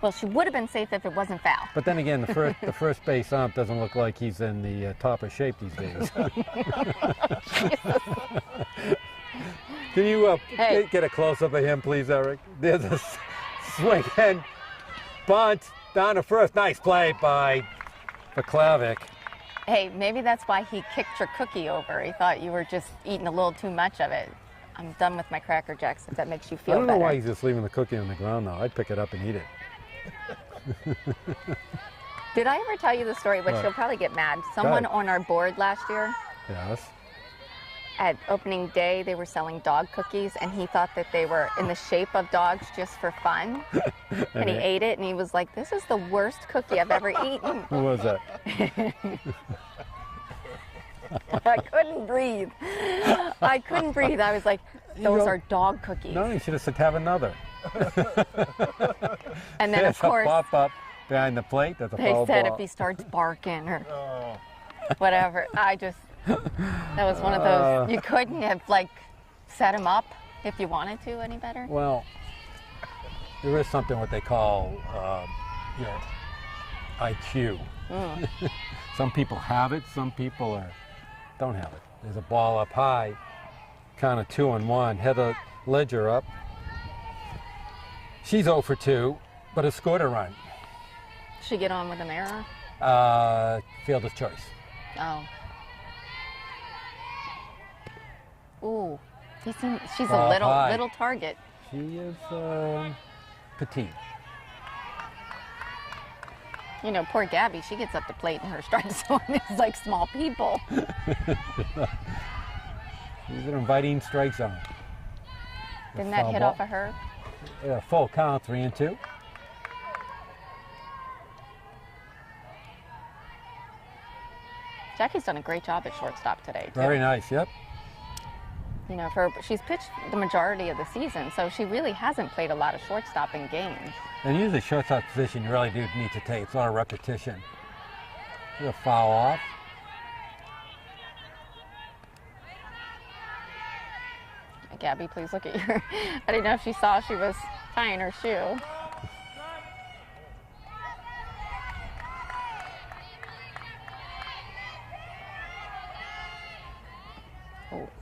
[SPEAKER 2] Well, she would have been safe if it wasn't foul.
[SPEAKER 1] but then again, the first base ump doesn't look like he's in the top of shape these days. Can you
[SPEAKER 2] Hey.
[SPEAKER 1] get a close-up of him, please, Eric? There's a swing and bunt down to first. Nice play by McClavick.
[SPEAKER 2] Hey, maybe that's why he kicked your cookie over. He thought you were just eating a little too much of it. I'm done with my Cracker Jacks if that makes you feel
[SPEAKER 1] I don't know
[SPEAKER 2] better.
[SPEAKER 1] why he's just leaving the cookie on the ground, though. I'd pick it up and eat it.
[SPEAKER 2] Did I ever tell you the story, which
[SPEAKER 1] What?
[SPEAKER 2] you'll probably get mad? Someone
[SPEAKER 1] ahead.
[SPEAKER 2] on our board last year,
[SPEAKER 1] Yes.
[SPEAKER 2] at opening day, they were selling dog cookies, and he thought that they were in the shape of dogs just for fun. And he ate it, and he was like, this is the worst cookie I've ever eaten.
[SPEAKER 1] Who was that?
[SPEAKER 2] I couldn't breathe. I couldn't breathe. I was like, those
[SPEAKER 1] go-
[SPEAKER 2] are dog cookies.
[SPEAKER 1] No, you should have said have another.
[SPEAKER 2] And then, of
[SPEAKER 1] There's a
[SPEAKER 2] course,
[SPEAKER 1] pop up behind the plate. That's a
[SPEAKER 2] they
[SPEAKER 1] foul
[SPEAKER 2] said
[SPEAKER 1] ball.
[SPEAKER 2] if he starts barking or
[SPEAKER 4] Oh.
[SPEAKER 2] whatever. That was one of those, you couldn't have, like, set him up if you wanted to any better.
[SPEAKER 1] Well, there is something what they call, IQ. Some people have it, some people don't have it. There's a ball up high, count of 2-1. Heather Ledger up. She's 0 for 2, but has scored a run.
[SPEAKER 2] Should she get on with an error?
[SPEAKER 1] Fielder's choice.
[SPEAKER 2] Oh. Ooh. She's
[SPEAKER 1] Ball
[SPEAKER 2] a
[SPEAKER 1] high.
[SPEAKER 2] little target.
[SPEAKER 1] She is petite.
[SPEAKER 2] You know, poor Gabby, she gets up the plate and her strike zone is like small people.
[SPEAKER 1] She's an inviting strike zone.
[SPEAKER 2] Didn't that
[SPEAKER 1] Foul
[SPEAKER 2] hit
[SPEAKER 1] ball.
[SPEAKER 2] off of her?
[SPEAKER 1] Full count, 3-2.
[SPEAKER 2] Jackie's done a great job at shortstop today, too.
[SPEAKER 1] Very nice, yep.
[SPEAKER 2] You know, she's pitched the majority of the season, so she really hasn't played a lot of shortstop in games.
[SPEAKER 1] And usually shortstop position you really do need to take. It's a lot of repetition. There's a foul off.
[SPEAKER 2] Gabby, please look at your... I didn't know if she saw she was tying her shoe.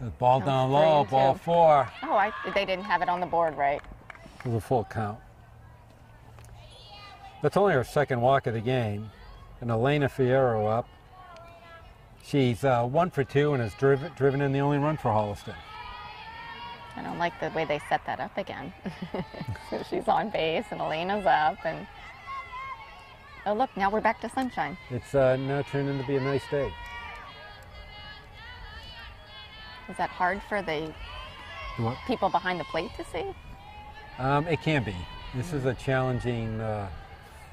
[SPEAKER 1] The ball
[SPEAKER 2] Counts
[SPEAKER 1] down
[SPEAKER 2] 3
[SPEAKER 1] low,
[SPEAKER 2] and
[SPEAKER 1] ball
[SPEAKER 2] 2.
[SPEAKER 1] 4.
[SPEAKER 2] Oh, they didn't have it on the board, right?
[SPEAKER 1] It was a full count. That's only her second walk of the game. And Elena Fierro up. She's 1 for 2 and has driven in the only run for Holliston.
[SPEAKER 2] I don't like the way they set that up again. So she's on base and Elena's up and... Oh, look, now we're back to sunshine.
[SPEAKER 1] It's now turned into be a nice day.
[SPEAKER 2] Is that hard for the
[SPEAKER 1] What?
[SPEAKER 2] people behind the plate to see?
[SPEAKER 1] It can be. This is a challenging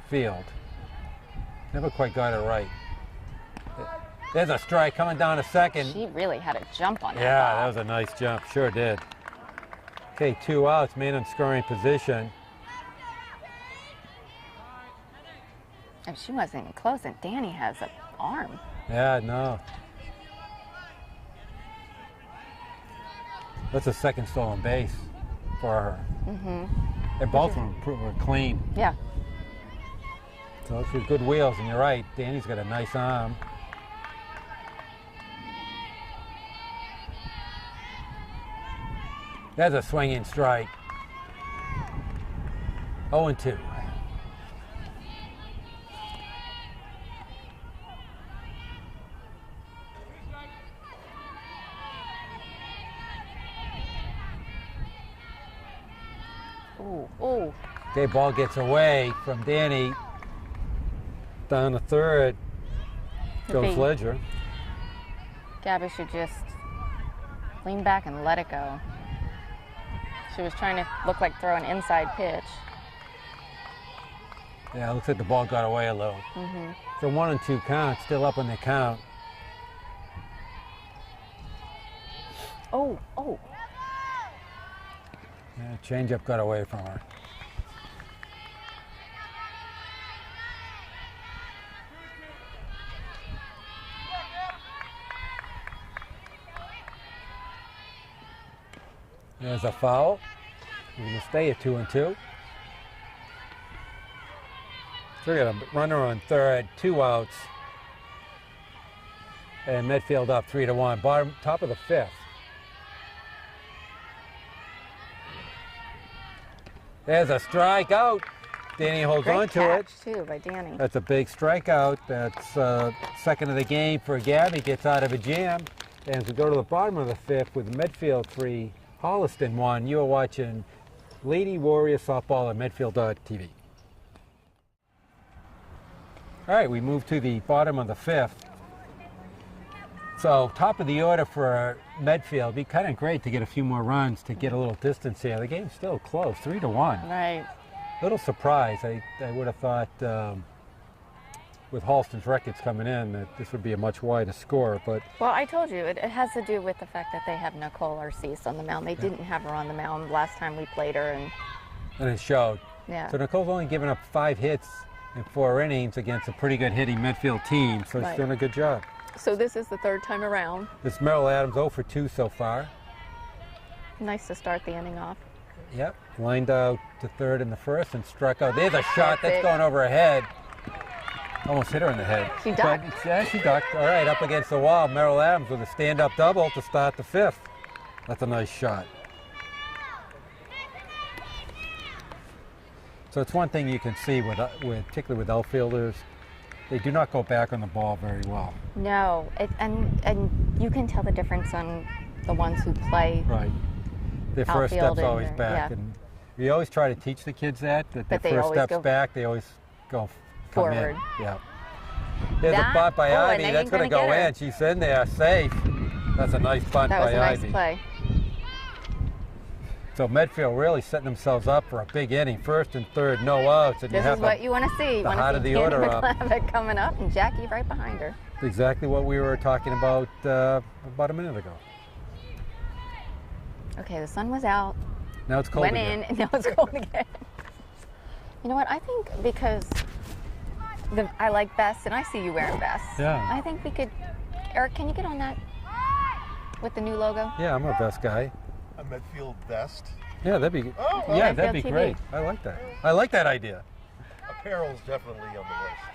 [SPEAKER 1] field. Never quite got it right. There's a strike coming down a second.
[SPEAKER 2] She really had a jump on that
[SPEAKER 1] Yeah,
[SPEAKER 2] ball.
[SPEAKER 1] that was a nice jump. Sure did. Okay, 2 outs, man in scoring position.
[SPEAKER 2] And she wasn't even close, and Danny has an arm.
[SPEAKER 1] Yeah, no. That's a second stolen base for her. Mm-hmm. And both of them were clean.
[SPEAKER 2] Yeah.
[SPEAKER 1] So she's good wheels, and you're right. Danny's got a nice arm. There's a swinging strike. 0-2.
[SPEAKER 2] Ooh, ooh.
[SPEAKER 1] Okay, ball gets away from Danny. Down to third. Goes
[SPEAKER 2] Okay.
[SPEAKER 1] Ledger.
[SPEAKER 2] Gabby should just lean back and let it go. She was trying to look like throw an inside pitch.
[SPEAKER 1] Yeah, it looks like the ball got away a little.
[SPEAKER 2] Mm-hmm.
[SPEAKER 1] So 1 and 2 count, still up on the count.
[SPEAKER 2] Oh, oh.
[SPEAKER 1] Yeah, changeup got away from her. There's a foul. We're going to stay at 2 and 2. So we got a runner on third, 2 outs. And Medfield up 3-1. Top of the 5th. There's a strikeout. Danny holds
[SPEAKER 2] Great
[SPEAKER 1] on to
[SPEAKER 2] catch,
[SPEAKER 1] it.
[SPEAKER 2] too, by Danny.
[SPEAKER 1] That's a big strikeout. That's second of the game for Gabby. Gets out of a jam. And as we go to the bottom of the fifth with Medfield 3, Holliston 1, you are watching Lady Warrior Softball at Medfield.tv. All right, we move to the bottom of the fifth. So top of the order for Medfield. Be kind of great to get a few more runs to get a little distance here. The game's still close, 3-1.
[SPEAKER 2] Right.
[SPEAKER 1] Little surprise. I would have thought with Holliston's records coming in that this would be a much wider score, but
[SPEAKER 2] Well, I told you, it has to do with the fact that they have Nicole Arceus on the mound. They didn't have her on the mound last time we played her, and
[SPEAKER 1] it showed.
[SPEAKER 2] yeah.
[SPEAKER 1] So Nicole's only given up 5 hits in 4 innings against a pretty good hitting Medfield team, so she's
[SPEAKER 2] Right.
[SPEAKER 1] doing a good job.
[SPEAKER 2] So this is the third time around.
[SPEAKER 1] This Merrill Adams 0 for 2 so far.
[SPEAKER 2] Nice to start the inning off.
[SPEAKER 1] Yep, lined out to third in the first and struck out. There's a shot that's
[SPEAKER 2] Perfect.
[SPEAKER 1] going over her head. Almost hit her in the head.
[SPEAKER 2] She ducked.
[SPEAKER 1] But, yeah, she ducked. All right, up against the wall. Merrill Adams with a stand-up double to start the fifth. That's a nice shot. So it's one thing you can see with particularly with outfielders, they do not go back on the ball very well.
[SPEAKER 2] No, and you can tell the difference on the ones who play.
[SPEAKER 1] Right. Their first
[SPEAKER 2] Outfield
[SPEAKER 1] step's always
[SPEAKER 2] and,
[SPEAKER 1] back,
[SPEAKER 2] yeah.
[SPEAKER 1] and we always try to teach the kids that their
[SPEAKER 2] But they
[SPEAKER 1] first
[SPEAKER 2] always
[SPEAKER 1] step's
[SPEAKER 2] go
[SPEAKER 1] back, they always come
[SPEAKER 2] forward.
[SPEAKER 1] in. Yeah. There's a
[SPEAKER 2] That-
[SPEAKER 1] bunt by
[SPEAKER 2] oh, and
[SPEAKER 1] Ivy.
[SPEAKER 2] they
[SPEAKER 1] That's
[SPEAKER 2] ain't
[SPEAKER 1] going to
[SPEAKER 2] gonna
[SPEAKER 1] go
[SPEAKER 2] get her.
[SPEAKER 1] in. She's in there, safe. That's a nice bunt
[SPEAKER 2] That
[SPEAKER 1] by
[SPEAKER 2] was a nice
[SPEAKER 1] Ivy.
[SPEAKER 2] play.
[SPEAKER 1] So Medfield really setting themselves up for a big inning. First and third, no outs. And
[SPEAKER 2] This is what you want to see. You
[SPEAKER 1] the
[SPEAKER 2] want
[SPEAKER 1] heart
[SPEAKER 2] to
[SPEAKER 1] of
[SPEAKER 2] see
[SPEAKER 1] the
[SPEAKER 2] Candy
[SPEAKER 1] order up.
[SPEAKER 2] McClavitt coming up and Jackie right behind her.
[SPEAKER 1] exactly what we were talking about about a minute ago.
[SPEAKER 2] Okay, the sun was out,
[SPEAKER 1] Now it's cold
[SPEAKER 2] went
[SPEAKER 1] again.
[SPEAKER 2] in, and now it's cold again. You know what? I think because I like vests, and I see you wearing vests.
[SPEAKER 1] Yeah.
[SPEAKER 2] I think we could. Eric, can you get on that with the new logo?
[SPEAKER 1] Yeah, I'm a vest guy.
[SPEAKER 4] A Medfield vest.
[SPEAKER 1] Yeah, that'd be.
[SPEAKER 4] Oh,
[SPEAKER 2] well,
[SPEAKER 1] yeah, that'd be
[SPEAKER 2] Medfield
[SPEAKER 1] great.
[SPEAKER 2] TV.
[SPEAKER 1] I like that. I like that idea.
[SPEAKER 4] Apparel's definitely on the list.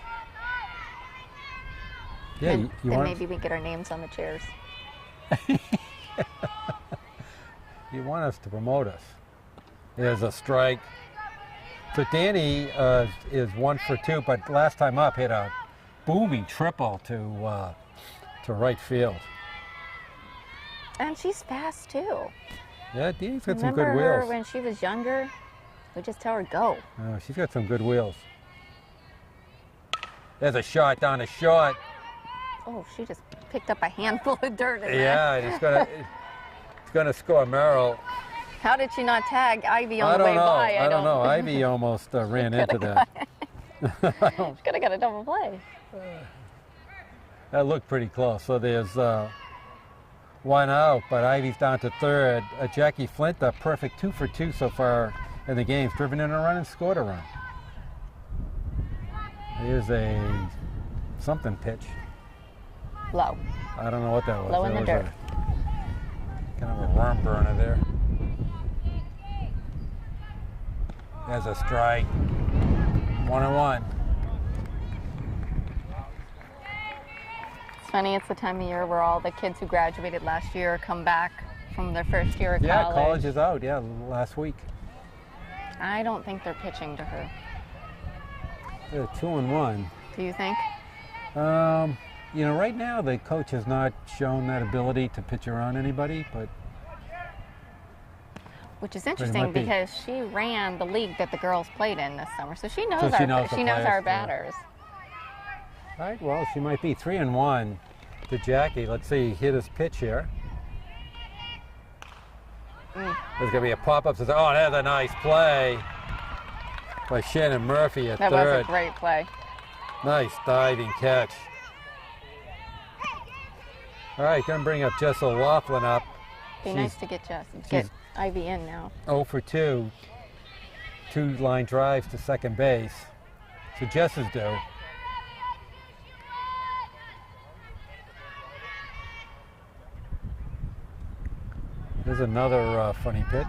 [SPEAKER 1] Yeah,
[SPEAKER 2] Then,
[SPEAKER 1] you
[SPEAKER 2] then
[SPEAKER 1] want
[SPEAKER 2] maybe we get our names on the chairs.
[SPEAKER 1] you want us to promote us. There's a strike. So Danny is 1 for 2, but last time up hit a booming triple to right field.
[SPEAKER 2] And she's fast too.
[SPEAKER 1] Yeah, Danny's got some
[SPEAKER 2] Remember
[SPEAKER 1] good
[SPEAKER 2] her
[SPEAKER 1] wheels.
[SPEAKER 2] when she was younger? We just tell her go.
[SPEAKER 1] Oh, she's got some good wheels. There's a shot down the short.
[SPEAKER 2] Oh, she just picked up a handful of dirt in there.
[SPEAKER 1] Yeah, and it's gonna score Merrill.
[SPEAKER 2] How did she not tag Ivy on
[SPEAKER 1] I
[SPEAKER 2] the way
[SPEAKER 1] don't know.
[SPEAKER 2] by?
[SPEAKER 1] I don't know. Ivy almost ran into that.
[SPEAKER 2] She could have got a double play.
[SPEAKER 1] That looked pretty close. So there's 1 out, but Ivy's down to third. Jackie Flint, a perfect 2 for 2 so far in the game. Driven in a run and scored a run. Here's a something pitch.
[SPEAKER 2] Low.
[SPEAKER 1] I don't know what that was.
[SPEAKER 2] Low in
[SPEAKER 1] That
[SPEAKER 2] the
[SPEAKER 1] was
[SPEAKER 2] dirt.
[SPEAKER 1] Kind of a worm burner there. There's a strike. 1-1.
[SPEAKER 2] It's funny, it's the time of year where all the kids who graduated last year come back from their first year of
[SPEAKER 1] Yeah,
[SPEAKER 2] college.
[SPEAKER 1] college is out. Yeah, last week.
[SPEAKER 2] I don't think they're pitching to her.
[SPEAKER 1] They're 2-1.
[SPEAKER 2] Do you think?
[SPEAKER 1] You know, right now the coach has not shown that ability to pitch around anybody, but
[SPEAKER 2] Which is
[SPEAKER 1] might
[SPEAKER 2] interesting
[SPEAKER 1] be.
[SPEAKER 2] because she ran the league that the girls played in this summer, so she knows
[SPEAKER 1] So she knows the players,
[SPEAKER 2] our
[SPEAKER 1] yeah.
[SPEAKER 2] batters.
[SPEAKER 1] all right, well, she might be 3-1 to Jackie. Let's see, hit his pitch here. There's going to be a pop-up. Says, oh, that's a nice play by Shannon Murphy at
[SPEAKER 2] That was
[SPEAKER 1] third.
[SPEAKER 2] a great play.
[SPEAKER 1] Nice diving catch. All right, going to bring up Jess O'Loughlin up.
[SPEAKER 2] Be
[SPEAKER 1] She's
[SPEAKER 2] nice to get
[SPEAKER 1] she's-
[SPEAKER 2] Ivy in now.
[SPEAKER 1] 0 for 2. 2 line drives to second base. So Jess is due. There's another funny pitch.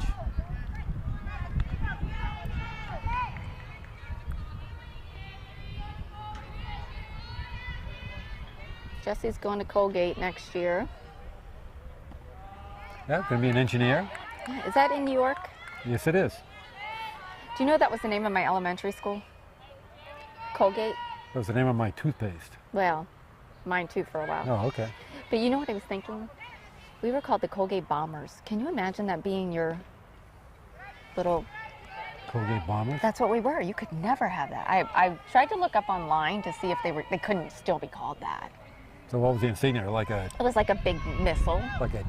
[SPEAKER 2] Jesse's going to Colgate next year.
[SPEAKER 1] Yeah, going to be an engineer.
[SPEAKER 2] Is that in New York?
[SPEAKER 1] Yes, it is.
[SPEAKER 2] Do you know that was the name of my elementary school? Colgate?
[SPEAKER 1] That was the name of my toothpaste.
[SPEAKER 2] Well, mine too for a while.
[SPEAKER 1] Oh, okay.
[SPEAKER 2] But you know what I was thinking? We were called the Colgate Bombers. Can you imagine that being your little...
[SPEAKER 1] Colgate Bombers?
[SPEAKER 2] That's what we were. You could never have that. I tried to look up online to see if they couldn't still be called that.
[SPEAKER 1] So what was the insignia? Like a
[SPEAKER 2] It was like a big missile.
[SPEAKER 1] like a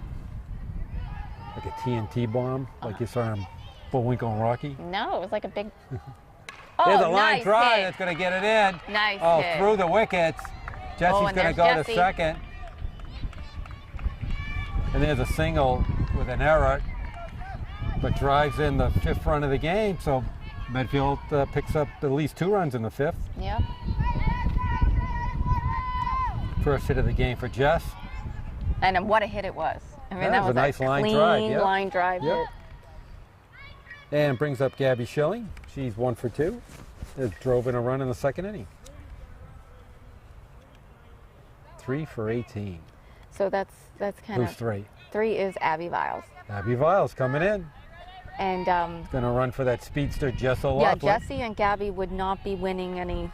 [SPEAKER 1] TNT bomb, like you saw in Bullwinkle and Rocky?
[SPEAKER 2] No, it was like a big...
[SPEAKER 1] There's
[SPEAKER 2] Oh,
[SPEAKER 1] a line
[SPEAKER 2] nice
[SPEAKER 1] drive
[SPEAKER 2] hit.
[SPEAKER 1] that's going to get it in.
[SPEAKER 2] Nice
[SPEAKER 1] Oh,
[SPEAKER 2] hit.
[SPEAKER 1] through the wickets. Jesse's
[SPEAKER 2] and
[SPEAKER 1] going to
[SPEAKER 2] there's
[SPEAKER 1] go
[SPEAKER 2] Jesse.
[SPEAKER 1] to second. And there's a single with an error, but drives in the fifth run of the game. So Medfield picks up at least 2 runs in the fifth.
[SPEAKER 2] Yep.
[SPEAKER 1] First hit of the game for Jess.
[SPEAKER 2] And then what a hit it was. I mean,
[SPEAKER 1] That
[SPEAKER 2] that
[SPEAKER 1] was
[SPEAKER 2] was
[SPEAKER 1] a nice line
[SPEAKER 2] clean
[SPEAKER 1] drive, yep.
[SPEAKER 2] line drive
[SPEAKER 1] Yep.
[SPEAKER 2] hit.
[SPEAKER 1] And brings up Gabby Schilling. She's 1 for 2. It drove in a run in the second inning. 3 for 18.
[SPEAKER 2] So that's kind
[SPEAKER 1] Who's
[SPEAKER 2] of...
[SPEAKER 1] 3?
[SPEAKER 2] 3 is Abby Viles.
[SPEAKER 1] Abby Viles coming in.
[SPEAKER 2] And
[SPEAKER 1] Going to run for that speedster Jess
[SPEAKER 2] yeah,
[SPEAKER 1] O'Loughlin.
[SPEAKER 2] Jesse and Gabby would not be winning any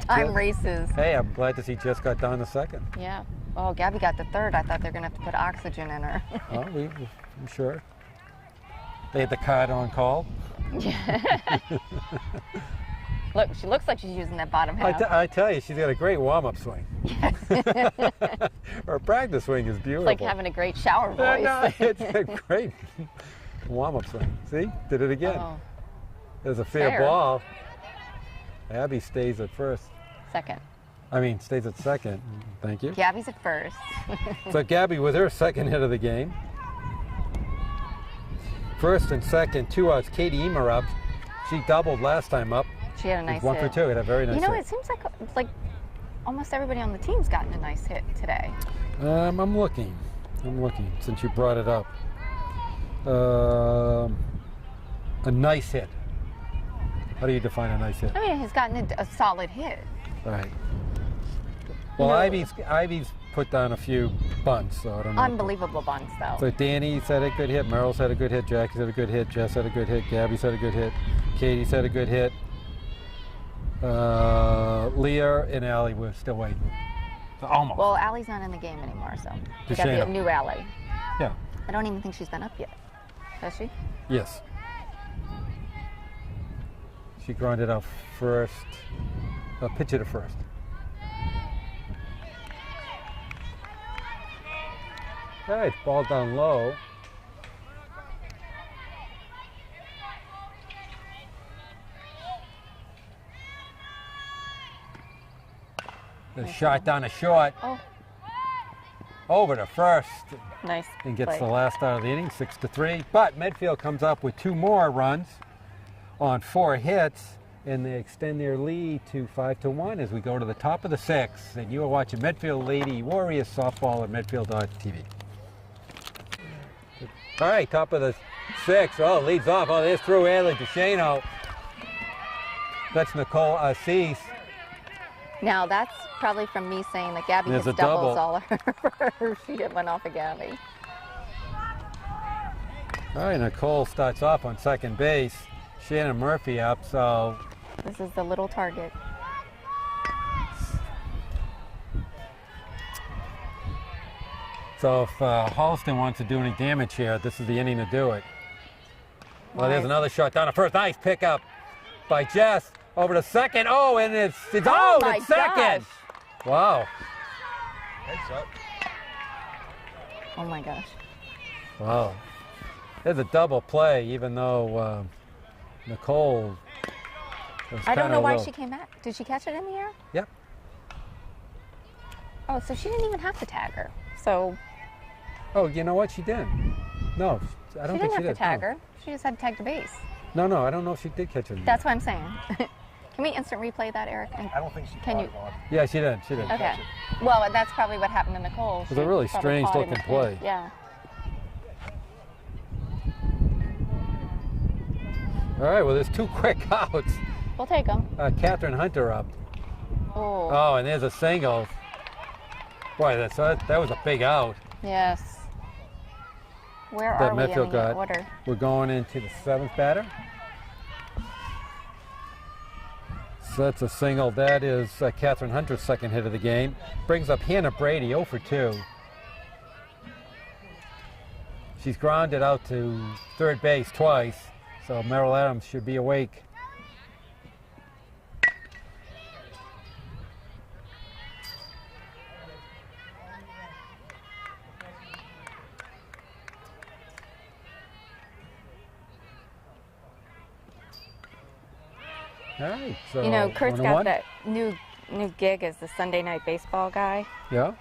[SPEAKER 2] time races.
[SPEAKER 1] Hey, I'm glad to see Jess got down to second.
[SPEAKER 2] Yeah. Oh, Gabby got the third. I thought they were going to have to put oxygen in her.
[SPEAKER 1] Oh, I'm sure. They had the card on call.
[SPEAKER 2] Look, she looks like she's using that bottom half.
[SPEAKER 1] I tell you, she's got a great warm-up swing. Her practice swing is beautiful.
[SPEAKER 2] It's like having a great shower
[SPEAKER 1] Yeah,
[SPEAKER 2] voice.
[SPEAKER 1] no, it's a great warm-up swing. See, did it again.
[SPEAKER 2] Oh,
[SPEAKER 1] There's a fair
[SPEAKER 2] fair.
[SPEAKER 1] ball. Abby stays at first.
[SPEAKER 2] second.
[SPEAKER 1] Stays at second. Thank you.
[SPEAKER 2] Gabby's at first.
[SPEAKER 1] So Gabby with her second hit of the game. First and second, 2 outs. Katie Emer up. She doubled last time up.
[SPEAKER 2] She had a nice
[SPEAKER 1] 1
[SPEAKER 2] hit.
[SPEAKER 1] for 2. Had a very nice
[SPEAKER 2] You know,
[SPEAKER 1] hit.
[SPEAKER 2] it seems like almost everybody on the team's gotten a nice hit today.
[SPEAKER 1] I'm looking since you brought it up. A nice hit. How do you define a nice hit?
[SPEAKER 2] I mean, he's gotten a solid hit.
[SPEAKER 1] Right. Well,
[SPEAKER 2] No.
[SPEAKER 1] Ivy's put down a few bunts, so I don't know.
[SPEAKER 2] Unbelievable bunts, though.
[SPEAKER 1] So Danny's had a good hit, Meryl's had a good hit, Jackie's had a good hit, Jess had a good hit, Gabby's had a good hit, Katie's had a good hit. Leah and Allie were still waiting. So almost.
[SPEAKER 2] Well, Allie's not in the game anymore, so we got the
[SPEAKER 1] Deshana.
[SPEAKER 2] new Allie.
[SPEAKER 1] Yeah.
[SPEAKER 2] I don't even think she's been up yet. Has she?
[SPEAKER 1] Yes. She grounded out first. Pitch it to first. All right, ball down low. The shot down to short,
[SPEAKER 2] Oh,
[SPEAKER 1] over to first,
[SPEAKER 2] nice.
[SPEAKER 1] and gets
[SPEAKER 2] play.
[SPEAKER 1] the last out of the inning, 6-3. But Medfield comes up with 2 more runs on 4 hits, and they extend their lead to 5-1 as we go to the top of the 6th. And you are watching Medfield Lady Warriors softball at Medfield.tv. All right, top of the 6th. Oh, leads off. Oh, there's through Ailey Deshano. That's Nicole Assis.
[SPEAKER 2] Now, that's probably from me saying that Gabby
[SPEAKER 1] There's
[SPEAKER 2] hits
[SPEAKER 1] a double.
[SPEAKER 2] doubles all over. She hit one off of Gabby.
[SPEAKER 1] All right, Nicole starts off on second base. Shannon Murphy up, so
[SPEAKER 2] This is the little target.
[SPEAKER 1] if Holliston wants to do any damage here, this is the inning to do it. Well, there's
[SPEAKER 2] Right.
[SPEAKER 1] another shot down to first. Nice pickup by Jess. Over to second. Oh, and it's
[SPEAKER 2] Oh
[SPEAKER 1] out
[SPEAKER 2] my
[SPEAKER 1] at second.
[SPEAKER 2] gosh.
[SPEAKER 1] Wow.
[SPEAKER 4] Heads up.
[SPEAKER 2] Oh my gosh.
[SPEAKER 1] Wow. There's a double play, even though Nicole was
[SPEAKER 2] I don't
[SPEAKER 1] kinda
[SPEAKER 2] know why
[SPEAKER 1] low.
[SPEAKER 2] she came back. Did she catch it in the air?
[SPEAKER 1] Yep.
[SPEAKER 2] Oh, so she didn't even have to tag her. So
[SPEAKER 1] Oh, you know what? She didn't. No, I don't
[SPEAKER 2] she
[SPEAKER 1] think
[SPEAKER 2] didn't
[SPEAKER 1] she
[SPEAKER 2] have
[SPEAKER 1] did.
[SPEAKER 2] to tag
[SPEAKER 1] no.
[SPEAKER 2] her. She just had to tag the base.
[SPEAKER 1] No, I don't know if she did catch it.
[SPEAKER 2] That's what I'm saying. Can we instant replay that, Eric? And-
[SPEAKER 4] I don't think she
[SPEAKER 2] Can
[SPEAKER 4] caught
[SPEAKER 2] you-
[SPEAKER 4] it on.
[SPEAKER 1] Yeah, she did. She did.
[SPEAKER 2] Okay. Well, that's probably what happened to Nicole.
[SPEAKER 1] It was a really strange looking play.
[SPEAKER 2] Yeah.
[SPEAKER 1] All right, well, there's 2 quick outs.
[SPEAKER 2] We'll take them.
[SPEAKER 1] Catherine Hunter up.
[SPEAKER 2] Oh.
[SPEAKER 1] Oh, and there's a single. Boy, that was a big out
[SPEAKER 2] Yes. Where
[SPEAKER 1] that
[SPEAKER 2] are we in
[SPEAKER 1] Medfield
[SPEAKER 2] the
[SPEAKER 1] got.
[SPEAKER 2] order?
[SPEAKER 1] We're going into the 7th batter. That's a single. That is Catherine Hunter's second hit of the game. Brings up Hannah Brady, 0 for 2. She's grounded out to third base twice, so Merrill Adams should be awake. All right, so
[SPEAKER 2] You know, Kurt's
[SPEAKER 1] 1-1.
[SPEAKER 2] got that new gig as the Sunday night baseball guy.
[SPEAKER 1] Yeah,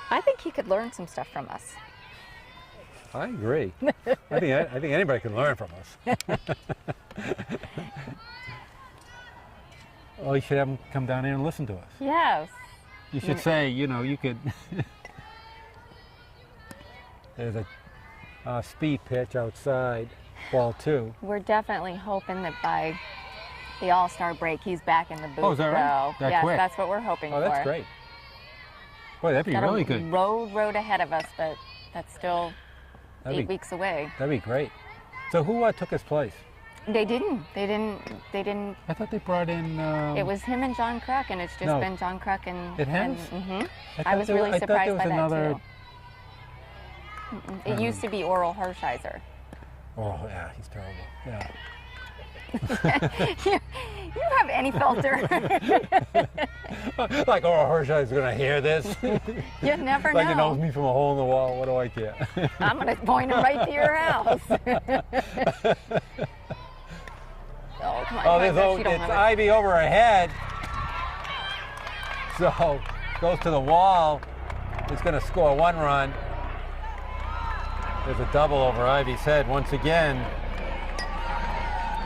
[SPEAKER 2] I think he could learn some stuff from us.
[SPEAKER 1] I agree. I think anybody can learn from us. Well, you should have him come down here and listen to us.
[SPEAKER 2] Yes.
[SPEAKER 1] You should say, you know, you could. There's a speed pitch outside, ball 2.
[SPEAKER 2] We're definitely hoping that by the All-Star break, he's back in the booth.
[SPEAKER 1] Oh, is that right?
[SPEAKER 2] So,
[SPEAKER 1] That
[SPEAKER 2] yes,
[SPEAKER 1] quick?
[SPEAKER 2] that's what we're hoping
[SPEAKER 1] Oh,
[SPEAKER 2] for.
[SPEAKER 1] that's great. Boy, that'd be
[SPEAKER 2] Got
[SPEAKER 1] really
[SPEAKER 2] a
[SPEAKER 1] good.
[SPEAKER 2] road ahead of us, but that's still
[SPEAKER 1] That'd
[SPEAKER 2] 8
[SPEAKER 1] be-
[SPEAKER 2] weeks away.
[SPEAKER 1] That'd be great. So who took his place?
[SPEAKER 2] They didn't.
[SPEAKER 1] I thought they brought in.
[SPEAKER 2] It was him and John Kruk, and it's just
[SPEAKER 1] No.
[SPEAKER 2] been John Kruk and.
[SPEAKER 1] It has?
[SPEAKER 2] Mm-hmm.
[SPEAKER 1] thought
[SPEAKER 2] I was
[SPEAKER 1] there
[SPEAKER 2] really
[SPEAKER 1] I thought
[SPEAKER 2] surprised
[SPEAKER 1] there was
[SPEAKER 2] by
[SPEAKER 1] another.
[SPEAKER 2] that too. It used to be Oral Hershiser.
[SPEAKER 1] Oh yeah, he's terrible. Yeah.
[SPEAKER 2] You have any filter.
[SPEAKER 1] Like Oral Hershiser's gonna hear this.
[SPEAKER 2] You never
[SPEAKER 1] Like he knows
[SPEAKER 2] know.
[SPEAKER 1] me from a hole in the wall. What do I care?
[SPEAKER 2] I'm going to point him right to your house. Oh, come on.
[SPEAKER 1] Oh,
[SPEAKER 2] Come on, you don't
[SPEAKER 1] it's
[SPEAKER 2] have it.
[SPEAKER 1] Ivy over her head. So goes to the wall. It's going to score 1 run. There's a double over Ivy's head once again.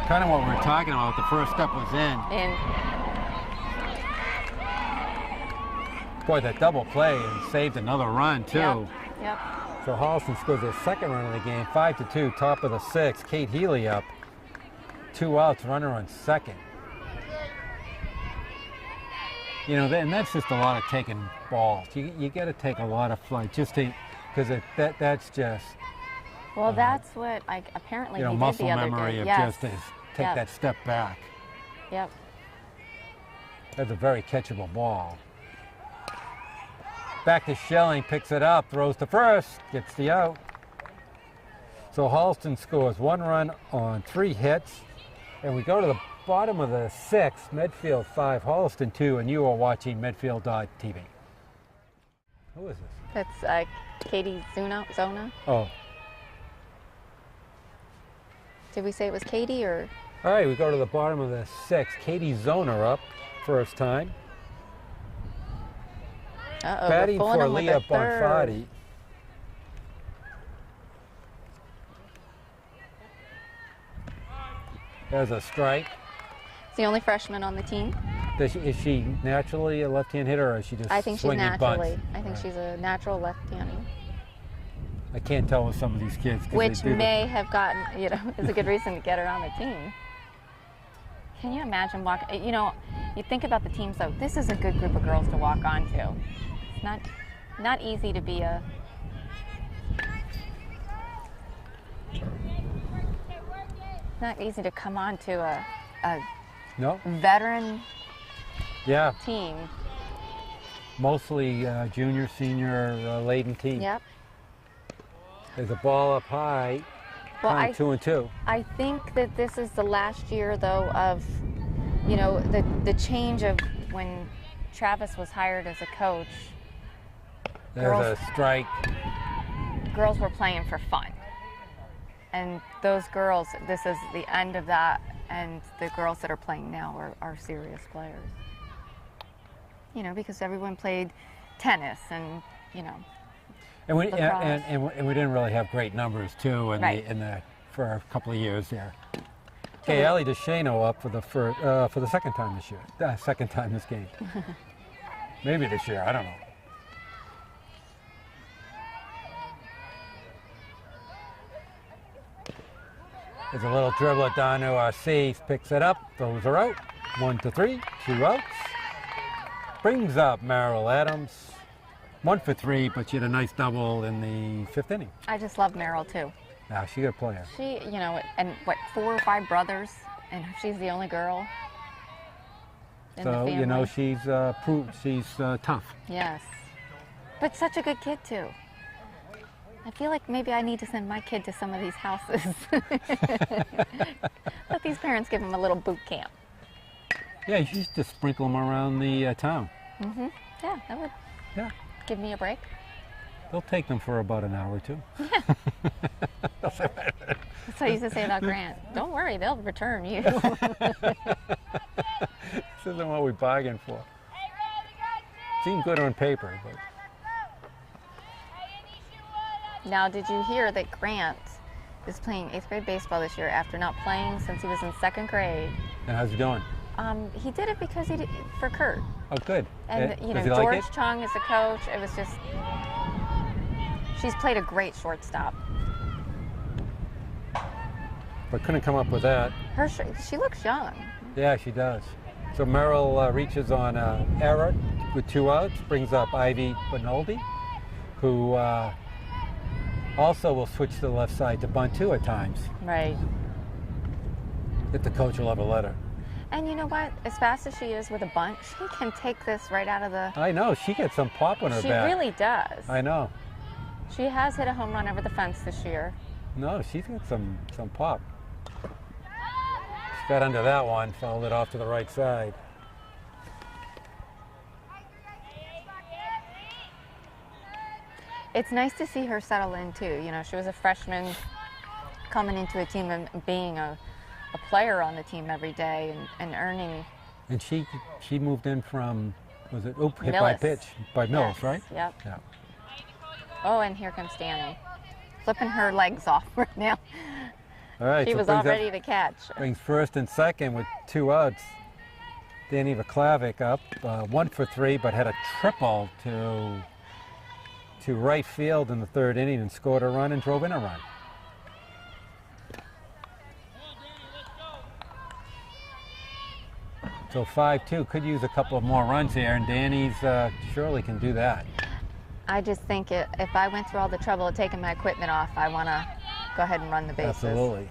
[SPEAKER 1] Kind of what we were talking about. The first step was in.
[SPEAKER 2] And
[SPEAKER 1] Boy, that double play and saved another run too.
[SPEAKER 2] Yep.
[SPEAKER 1] So Holliston scores their second run of the game, 5-2, top of the 6th. Kate Healy up. 2 outs, runner on second. You know, and that's just a lot of taking balls. You got to take a lot of flight just to, because that's just,
[SPEAKER 2] Well, that's what apparently
[SPEAKER 1] you know,
[SPEAKER 2] he
[SPEAKER 1] muscle
[SPEAKER 2] did the other
[SPEAKER 1] memory
[SPEAKER 2] day.
[SPEAKER 1] of
[SPEAKER 2] Yes.
[SPEAKER 1] just take
[SPEAKER 2] Yep.
[SPEAKER 1] that step back.
[SPEAKER 2] Yep.
[SPEAKER 1] That's a very catchable ball. Back to Schelling, picks it up, throws to first, gets the out. So Holliston scores 1 run on 3 hits. And we go to the bottom of the 6th, Medfield 5, Holliston 2, and you are watching Medfield.tv. Who is this?
[SPEAKER 2] That's Katie Zona.
[SPEAKER 1] Oh,
[SPEAKER 2] Did we say it was Katie or?
[SPEAKER 1] all right, we go to the bottom of the 6th. Katie Zoner up, first time.
[SPEAKER 2] Uh-oh,
[SPEAKER 1] Batting
[SPEAKER 2] we're fooling
[SPEAKER 1] for
[SPEAKER 2] him with
[SPEAKER 1] Leah
[SPEAKER 2] a third.
[SPEAKER 1] Bonfatti. There's a strike.
[SPEAKER 2] It's the only freshman on the team.
[SPEAKER 1] Is she naturally a left-hand hitter, or is she just
[SPEAKER 2] I think she's
[SPEAKER 1] swinging
[SPEAKER 2] naturally.
[SPEAKER 1] bunts?
[SPEAKER 2] I think
[SPEAKER 1] Right.
[SPEAKER 2] she's a natural left-hander,
[SPEAKER 1] I can't tell with some of these kids. 'cause they
[SPEAKER 2] which
[SPEAKER 1] do the-
[SPEAKER 2] may have gotten, is a good reason to get her on the team. Can you imagine walking? You know, you think about the teams though. This is a good group of girls to walk onto. It's not easy to be a. Not easy to come onto a
[SPEAKER 1] No?
[SPEAKER 2] veteran
[SPEAKER 1] Yeah,
[SPEAKER 2] team.
[SPEAKER 1] mostly junior, senior laden team.
[SPEAKER 2] Yep.
[SPEAKER 1] There's a ball up high,
[SPEAKER 2] Well,
[SPEAKER 1] kind of 2-2.
[SPEAKER 2] I think that this is the last year, though, of, the change of when Travis was hired as a coach.
[SPEAKER 1] There's
[SPEAKER 2] Girls-
[SPEAKER 1] a strike.
[SPEAKER 2] Girls were playing for fun. And those girls, this is the end of that, and the girls that are playing now are serious players. Because everyone played tennis and,
[SPEAKER 1] And we
[SPEAKER 2] lacrosse.
[SPEAKER 1] and we didn't really have great numbers too
[SPEAKER 2] Right.
[SPEAKER 1] for a couple of years there. Okay, Ellie DeShano up for the second time this year. Second time this game. Maybe this year, I don't know. There's a little dribbler down to RC, picks it up, throws her out. 1-3, 2 outs. Brings up Merrill Adams. 1 for 3, but she had a nice double in the 5th inning.
[SPEAKER 2] I just love Meryl, too.
[SPEAKER 1] Now she's a good player.
[SPEAKER 2] She, and 4 or 5 brothers, and she's the only girl. in the
[SPEAKER 1] So,
[SPEAKER 2] family.
[SPEAKER 1] you know, she's tough.
[SPEAKER 2] Yes. But such a good kid, too. I feel like maybe I need to send my kid to some of these houses. Let these parents give him a little boot camp.
[SPEAKER 1] Yeah, you should just sprinkle them around the town.
[SPEAKER 2] Mm-hmm. Yeah, that would
[SPEAKER 1] Yeah.
[SPEAKER 2] give me a break.
[SPEAKER 1] They'll take them for about an hour or two.
[SPEAKER 2] That's what I used to say about Grant. Don't worry, they'll return you.
[SPEAKER 1] This isn't what we bargained for. Seemed good on paper, but
[SPEAKER 2] Now, did you hear that Grant is playing 8th grade baseball this year after not playing since he was in 2nd grade?
[SPEAKER 1] and how's he doing?
[SPEAKER 2] He did it because for Kurt.
[SPEAKER 1] Oh, good.
[SPEAKER 2] And, you know,
[SPEAKER 1] Does he like
[SPEAKER 2] George
[SPEAKER 1] it?
[SPEAKER 2] Chung is the coach. It was just, she's played a great shortstop.
[SPEAKER 1] But couldn't come up with that.
[SPEAKER 2] She looks young.
[SPEAKER 1] Yeah, she does. So Merrill reaches on error with 2 outs, brings up Ivy Benoldi, who also will switch to the left side to bunt too at times,
[SPEAKER 2] Right.
[SPEAKER 1] if the coach will ever let her.
[SPEAKER 2] And you know what? As fast as she is with a bunt, she can take this right out of the...
[SPEAKER 1] I know, she gets some pop on her
[SPEAKER 2] She
[SPEAKER 1] back.
[SPEAKER 2] really does.
[SPEAKER 1] I know.
[SPEAKER 2] She has hit a home run over the fence this year.
[SPEAKER 1] No, she's got some pop. She got under that one, fouled it off to the right side.
[SPEAKER 2] It's nice to see her settle in too. You know, she was a freshman coming into a team and being a player on the team every day and earning.
[SPEAKER 1] And she moved in from, was it, hit by
[SPEAKER 2] Millis.
[SPEAKER 1] pitch, by Mills,
[SPEAKER 2] Yes,
[SPEAKER 1] right?
[SPEAKER 2] Yep.
[SPEAKER 1] Yeah.
[SPEAKER 2] Oh, and here comes Danny. Flipping her legs off right now.
[SPEAKER 1] All right.
[SPEAKER 2] She
[SPEAKER 1] so
[SPEAKER 2] was
[SPEAKER 1] brings
[SPEAKER 2] all
[SPEAKER 1] up-
[SPEAKER 2] ready to catch.
[SPEAKER 1] Brings first and second with 2 outs. Danny Vaklavic up, 1 for 3, but had a triple to right field in the 3rd inning and scored a run and drove in a run. So 5-2, could use a couple of more runs here, and Danny's surely can do that.
[SPEAKER 2] I just think if I went through all the trouble of taking my equipment off, I want to go ahead and run the bases.
[SPEAKER 1] Absolutely.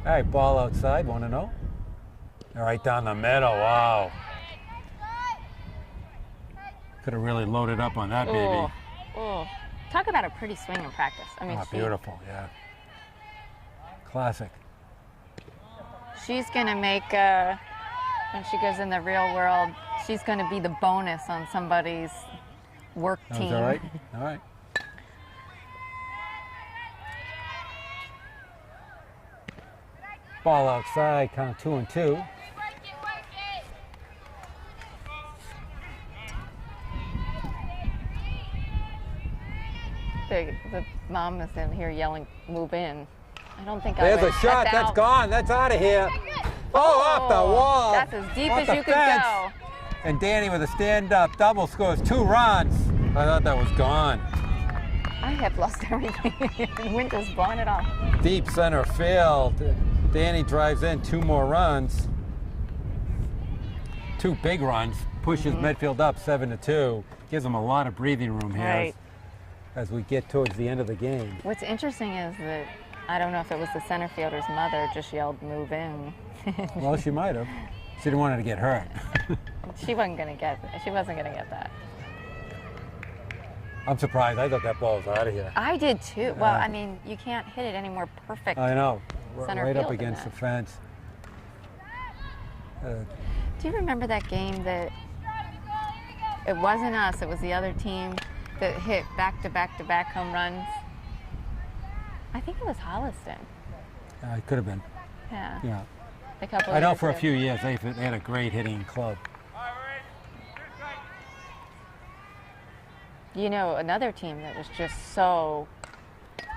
[SPEAKER 1] All right, ball outside, 1-0. All right, down the middle, wow. Could have really loaded up on that baby.
[SPEAKER 2] Oh, oh. Talk about a pretty swing in practice. I mean,
[SPEAKER 1] Oh, beautiful, yeah. Classic.
[SPEAKER 2] She's going to make, when she goes in the real world, she's going to be the bonus on somebody's work
[SPEAKER 1] That
[SPEAKER 2] team.
[SPEAKER 1] was all right? All right. Ball outside, count 2-2.
[SPEAKER 2] The mom is in here yelling, "Move in." I don't think
[SPEAKER 1] There's
[SPEAKER 2] I
[SPEAKER 1] a
[SPEAKER 2] would.
[SPEAKER 1] shot, that's
[SPEAKER 2] out.
[SPEAKER 1] gone, that's out of here. Oh, off the wall.
[SPEAKER 2] That's as deep
[SPEAKER 1] Off
[SPEAKER 2] as
[SPEAKER 1] the
[SPEAKER 2] you could
[SPEAKER 1] fence.
[SPEAKER 2] go.
[SPEAKER 1] And Danny with a stand-up double scores 2 runs. I thought that was gone.
[SPEAKER 2] I have lost everything. The wind just blowing it off.
[SPEAKER 1] Deep center field. Danny drives in 2 more runs. 2 big runs. Pushes Medfield up 7-2. Gives them a lot of breathing room here
[SPEAKER 2] Right.
[SPEAKER 1] as we get towards the end of the game.
[SPEAKER 2] What's interesting is that I don't know if it was the center fielder's mother just yelled, "Move in."
[SPEAKER 1] Well, she might have. She didn't want her to get hurt.
[SPEAKER 2] She wasn't gonna get that.
[SPEAKER 1] I'm surprised. I thought that ball was out of here.
[SPEAKER 2] I did too. Well,
[SPEAKER 1] Yeah.
[SPEAKER 2] I mean, you can't hit it any more perfect.
[SPEAKER 1] I know.
[SPEAKER 2] Center
[SPEAKER 1] Right up
[SPEAKER 2] field in
[SPEAKER 1] against
[SPEAKER 2] that.
[SPEAKER 1] the fence.
[SPEAKER 2] Do you remember that game that it wasn't us, it was the other team that hit back-to-back home runs? I think it was Holliston.
[SPEAKER 1] It could have been.
[SPEAKER 2] Yeah.
[SPEAKER 1] Yeah.
[SPEAKER 2] A couple
[SPEAKER 1] I know
[SPEAKER 2] years
[SPEAKER 1] for a
[SPEAKER 2] ago.
[SPEAKER 1] few years they had a great hitting club.
[SPEAKER 2] You know, another team that was just so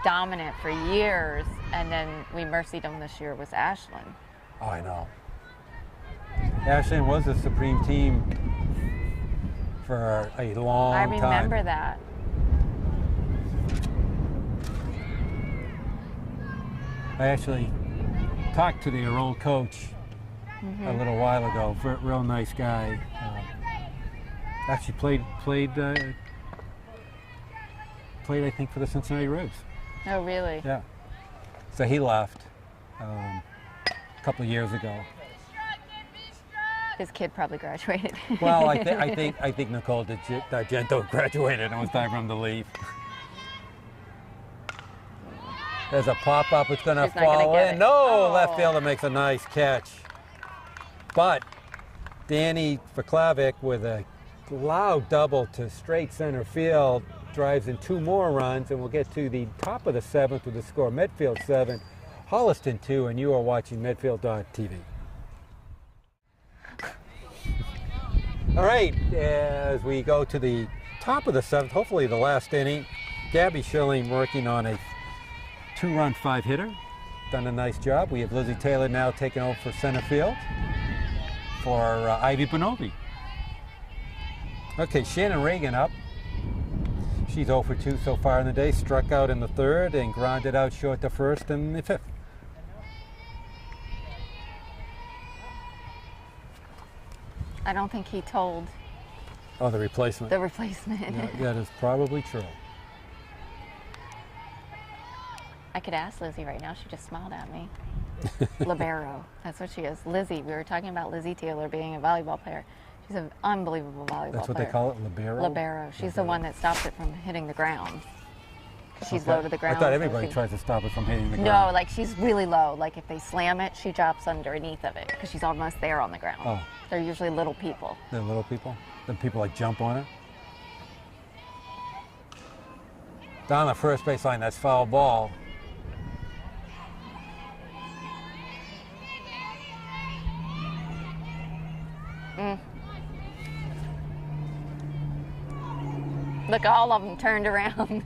[SPEAKER 2] dominant for years, and then we mercied them this year, was Ashland.
[SPEAKER 1] Oh, I know. Ashland was the supreme team for a long
[SPEAKER 2] I
[SPEAKER 1] time.
[SPEAKER 2] remember that.
[SPEAKER 1] I actually talked to their old coach a little while ago. Real nice guy. Actually played I think for the Cincinnati Reds.
[SPEAKER 2] Oh, really?
[SPEAKER 1] Yeah. So he left a couple of years ago.
[SPEAKER 2] His kid probably graduated.
[SPEAKER 1] Well, I think Nicole D'Argento graduated and it was time for him to leave. There's a pop-up. It's going to
[SPEAKER 2] She's not gonna
[SPEAKER 1] fall
[SPEAKER 2] get
[SPEAKER 1] in.
[SPEAKER 2] it.
[SPEAKER 1] No,
[SPEAKER 2] Oh.
[SPEAKER 1] left fielder makes a nice catch. But Danny Vaklavic with a loud double to straight center field drives in 2 more runs, and we'll get to the top of the 7th with the score Medfield 7, Holliston 2, and you are watching Medfield.tv. All right, as we go to the top of the 7th, hopefully the last inning, Gabby Schilling working on a 2-run 5-hitter. Done a nice job. We have Lizzie Taylor now taking over for center field for Ivy Bonovi. Okay, Shannon Reagan up. She's 0 for 2 so far in the day. Struck out in the 3rd and grounded out short to 1st and the 5th.
[SPEAKER 2] I don't think he told
[SPEAKER 1] Oh, the replacement.
[SPEAKER 2] the replacement.
[SPEAKER 1] Yeah, that is probably true.
[SPEAKER 2] I could ask Lizzie right now. She just smiled at me. Libero. That's what she is. Lizzie. We were talking about Lizzie Taylor being a volleyball player. She's an unbelievable volleyball
[SPEAKER 1] That's what
[SPEAKER 2] player.
[SPEAKER 1] they call it, libero?
[SPEAKER 2] Libero. She's the one that stops it from hitting the ground. She's
[SPEAKER 1] Okay.
[SPEAKER 2] low to the ground.
[SPEAKER 1] I thought
[SPEAKER 2] so
[SPEAKER 1] everybody
[SPEAKER 2] she-
[SPEAKER 1] tries to stop it from hitting the
[SPEAKER 2] No,
[SPEAKER 1] ground.
[SPEAKER 2] like she's really low. Like if they slam it, she drops underneath of it because she's almost there on the ground.
[SPEAKER 1] Oh.
[SPEAKER 2] They're usually little people.
[SPEAKER 1] The little people? The people like jump on it? Down the first baseline, that's foul ball.
[SPEAKER 2] Look, all of them turned around.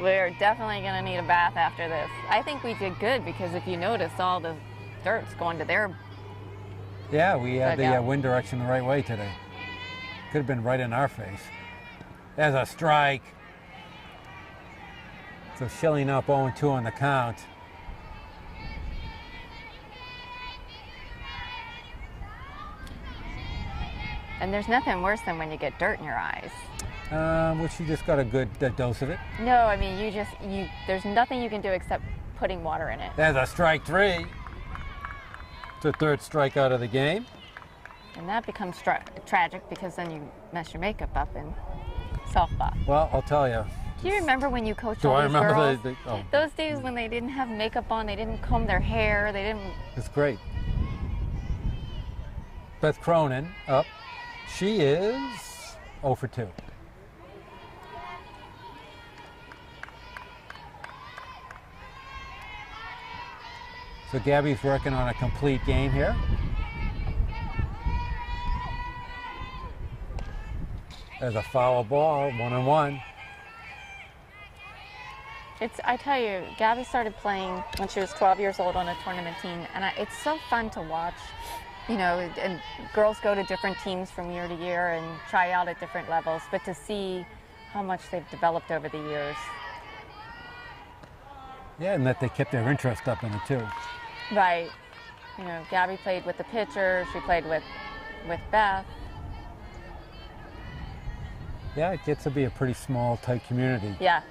[SPEAKER 2] We're definitely going to need a bath after this. I think we did good because if you notice, all the dirt's going to their.
[SPEAKER 1] Yeah, we had the
[SPEAKER 2] Dugout.
[SPEAKER 1] wind direction the right way today. Could have been right in our face. There's a strike. So Schilling up 0-2 on the count.
[SPEAKER 2] And there's nothing worse than when you get dirt in your eyes.
[SPEAKER 1] Well, she just got a good dose of it.
[SPEAKER 2] No, I mean, there's nothing you can do except putting water in it.
[SPEAKER 1] There's a strike 3. It's the 3rd strikeout of the game.
[SPEAKER 2] And that becomes tragic because then you mess your makeup up in softball.
[SPEAKER 1] Well, I'll tell you.
[SPEAKER 2] Do you remember when you coached
[SPEAKER 1] Do
[SPEAKER 2] all
[SPEAKER 1] I
[SPEAKER 2] these
[SPEAKER 1] remember
[SPEAKER 2] girls?
[SPEAKER 1] oh,
[SPEAKER 2] Those days when they didn't have makeup on, they didn't comb their hair, they didn't.
[SPEAKER 1] it's great. Beth Cronin up. She is 0 for 2. So Gabby's working on a complete game here. There's a foul ball, 1-1.
[SPEAKER 2] I tell you, Gabby started playing when she was 12 years old on a tournament team, and it's so fun to watch. You know, and girls go to different teams from year to year and try out at different levels, but to see how much they've developed over the years.
[SPEAKER 1] Yeah, and that they kept their interest up in it too.
[SPEAKER 2] Right. You know, Gabby played with the pitcher, she played with Beth.
[SPEAKER 1] Yeah, it gets to be a pretty small, tight community.
[SPEAKER 2] Yeah.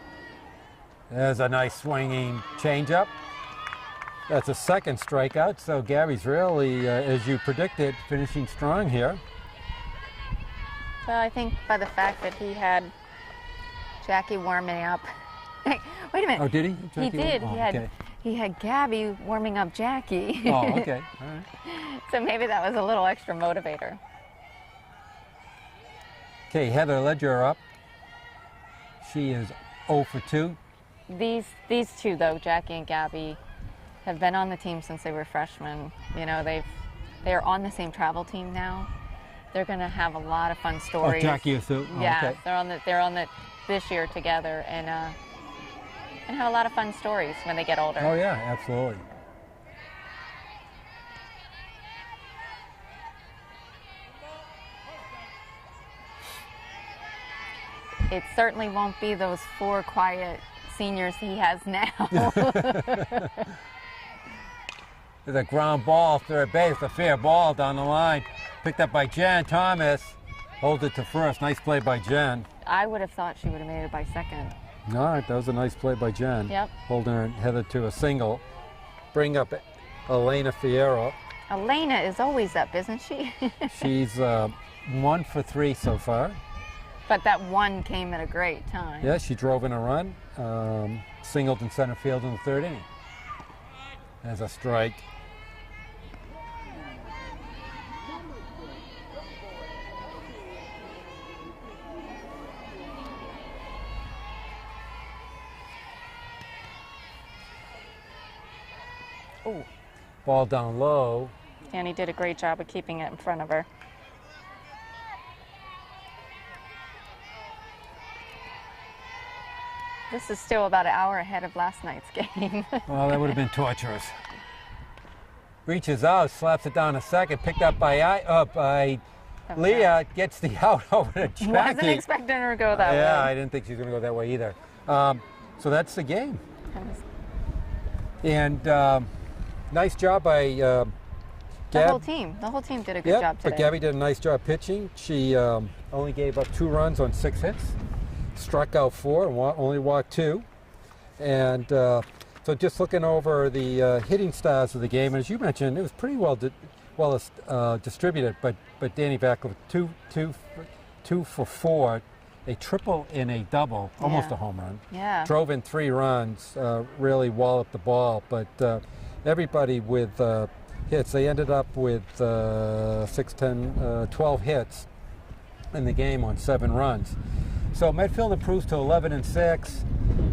[SPEAKER 1] There's a nice swinging changeup. That's a 2nd strikeout, so Gabby's really, as you predicted, finishing strong here.
[SPEAKER 2] So I think by the fact that he had Jackie warming up. Hey, wait a minute.
[SPEAKER 1] Oh, did he?
[SPEAKER 2] He
[SPEAKER 1] Jackie?
[SPEAKER 2] did.
[SPEAKER 1] Oh,
[SPEAKER 2] He had
[SPEAKER 1] okay.
[SPEAKER 2] he had Gabby warming up Jackie.
[SPEAKER 1] Oh, okay. All right.
[SPEAKER 2] So maybe that was a little extra motivator.
[SPEAKER 1] Okay, Heather Ledger up. She is 0 for 2.
[SPEAKER 2] These two though, Jackie and Gabby, have been on the team since they were freshmen. You know, they're on the same travel team now. They're going to have a lot of fun
[SPEAKER 1] Oh,
[SPEAKER 2] stories.
[SPEAKER 1] Jackie is so. Oh,
[SPEAKER 2] Yeah,
[SPEAKER 1] okay.
[SPEAKER 2] they're on the this year together and have a lot of fun stories when they get older.
[SPEAKER 1] Oh, yeah, absolutely.
[SPEAKER 2] It certainly won't be those 4 quiet seniors he has now.
[SPEAKER 1] There's a ground ball, 3rd base, a fair ball down the line. Picked up by Jen Thomas. Holds it to 1st. Nice play by Jen.
[SPEAKER 2] I would have thought she would have made it by 2nd.
[SPEAKER 1] All right, that was a nice play by Jen.
[SPEAKER 2] Yep.
[SPEAKER 1] Holding her headed to a single. Bring up Elena Fierro.
[SPEAKER 2] Elena is always up, isn't she?
[SPEAKER 1] She's 1 for 3 so far.
[SPEAKER 2] But that one came at a great time.
[SPEAKER 1] Yeah, she drove in a run. Singled in center field in the 3rd inning. As a strike.
[SPEAKER 2] Ooh.
[SPEAKER 1] Ball down low.
[SPEAKER 2] And he did a great job of keeping it in front of her. This is still about an hour ahead of last night's game.
[SPEAKER 1] Well, that would have been torturous. Reaches out, slaps it down a second, picked up by Leah, gets the out over to Jackie.
[SPEAKER 2] Wasn't expecting her to go that way.
[SPEAKER 1] Yeah, I didn't think she was going to go that way either. So that's the game. And nice job by Gab.
[SPEAKER 2] The whole team. The whole team did a good job today.
[SPEAKER 1] But Gabby did a nice job pitching. She only gave up 2 runs on 6 hits. Struck out 4 and only walked 2. And so just looking over the hitting styles of the game, and as you mentioned, it was pretty well distributed. But Danny Vaca, 2 for 4, a triple and a double, almost a home run.
[SPEAKER 2] Yeah.
[SPEAKER 1] Drove in 3 runs, really walloped the ball. But everybody with hits, they ended up with 12 hits in the game on 7 runs. So Medfield improves to 11-6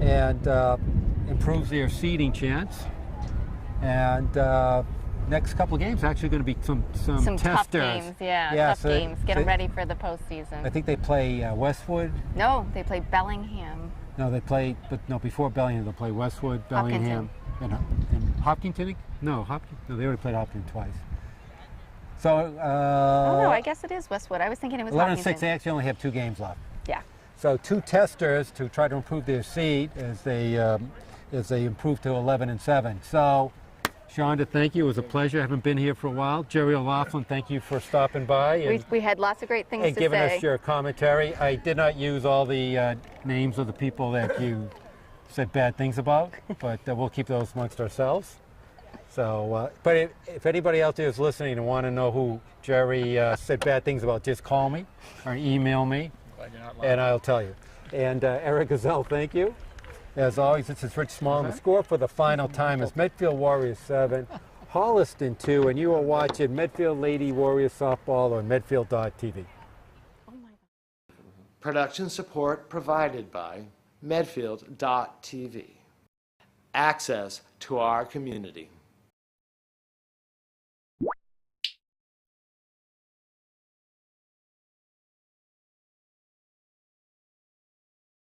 [SPEAKER 1] and improves their seeding chance. And next couple of games actually going to be some
[SPEAKER 2] tough
[SPEAKER 1] testers.
[SPEAKER 2] games, tough games. Get them ready for the postseason.
[SPEAKER 1] I think they play Westwood.
[SPEAKER 2] No, they play Bellingham.
[SPEAKER 1] No, they play, but no, before Bellingham they play Westwood, Bellingham, and Hopkinton. No, they already played Hopkinton twice. So.
[SPEAKER 2] Oh no, I guess it is Westwood. I was thinking it was
[SPEAKER 1] 11-6. They actually only have 2 games left.
[SPEAKER 2] Yeah.
[SPEAKER 1] So 2 testers to try to improve their seed as they improve to 11-7. So, Shonda, thank you. It was a pleasure. I haven't been here for a while. Jerry O'Laughlin, thank you for stopping by and
[SPEAKER 2] We had lots of great things to
[SPEAKER 1] giving
[SPEAKER 2] say.
[SPEAKER 1] us your commentary. I did not use all the names of the people that you said bad things about, but we'll keep those amongst ourselves. So, but if anybody out there is listening and want to know who Jerry said bad things about, just call me or email me. And I'll tell you. And Eric Gazelle, thank you. As always, this is Rich Small, and the score for the final time is Medfield Warriors 7, Holliston 2, and you are watching Medfield Lady Warriors Softball on Medfield.tv.
[SPEAKER 5] Production support provided by Medfield.tv. Access to our community.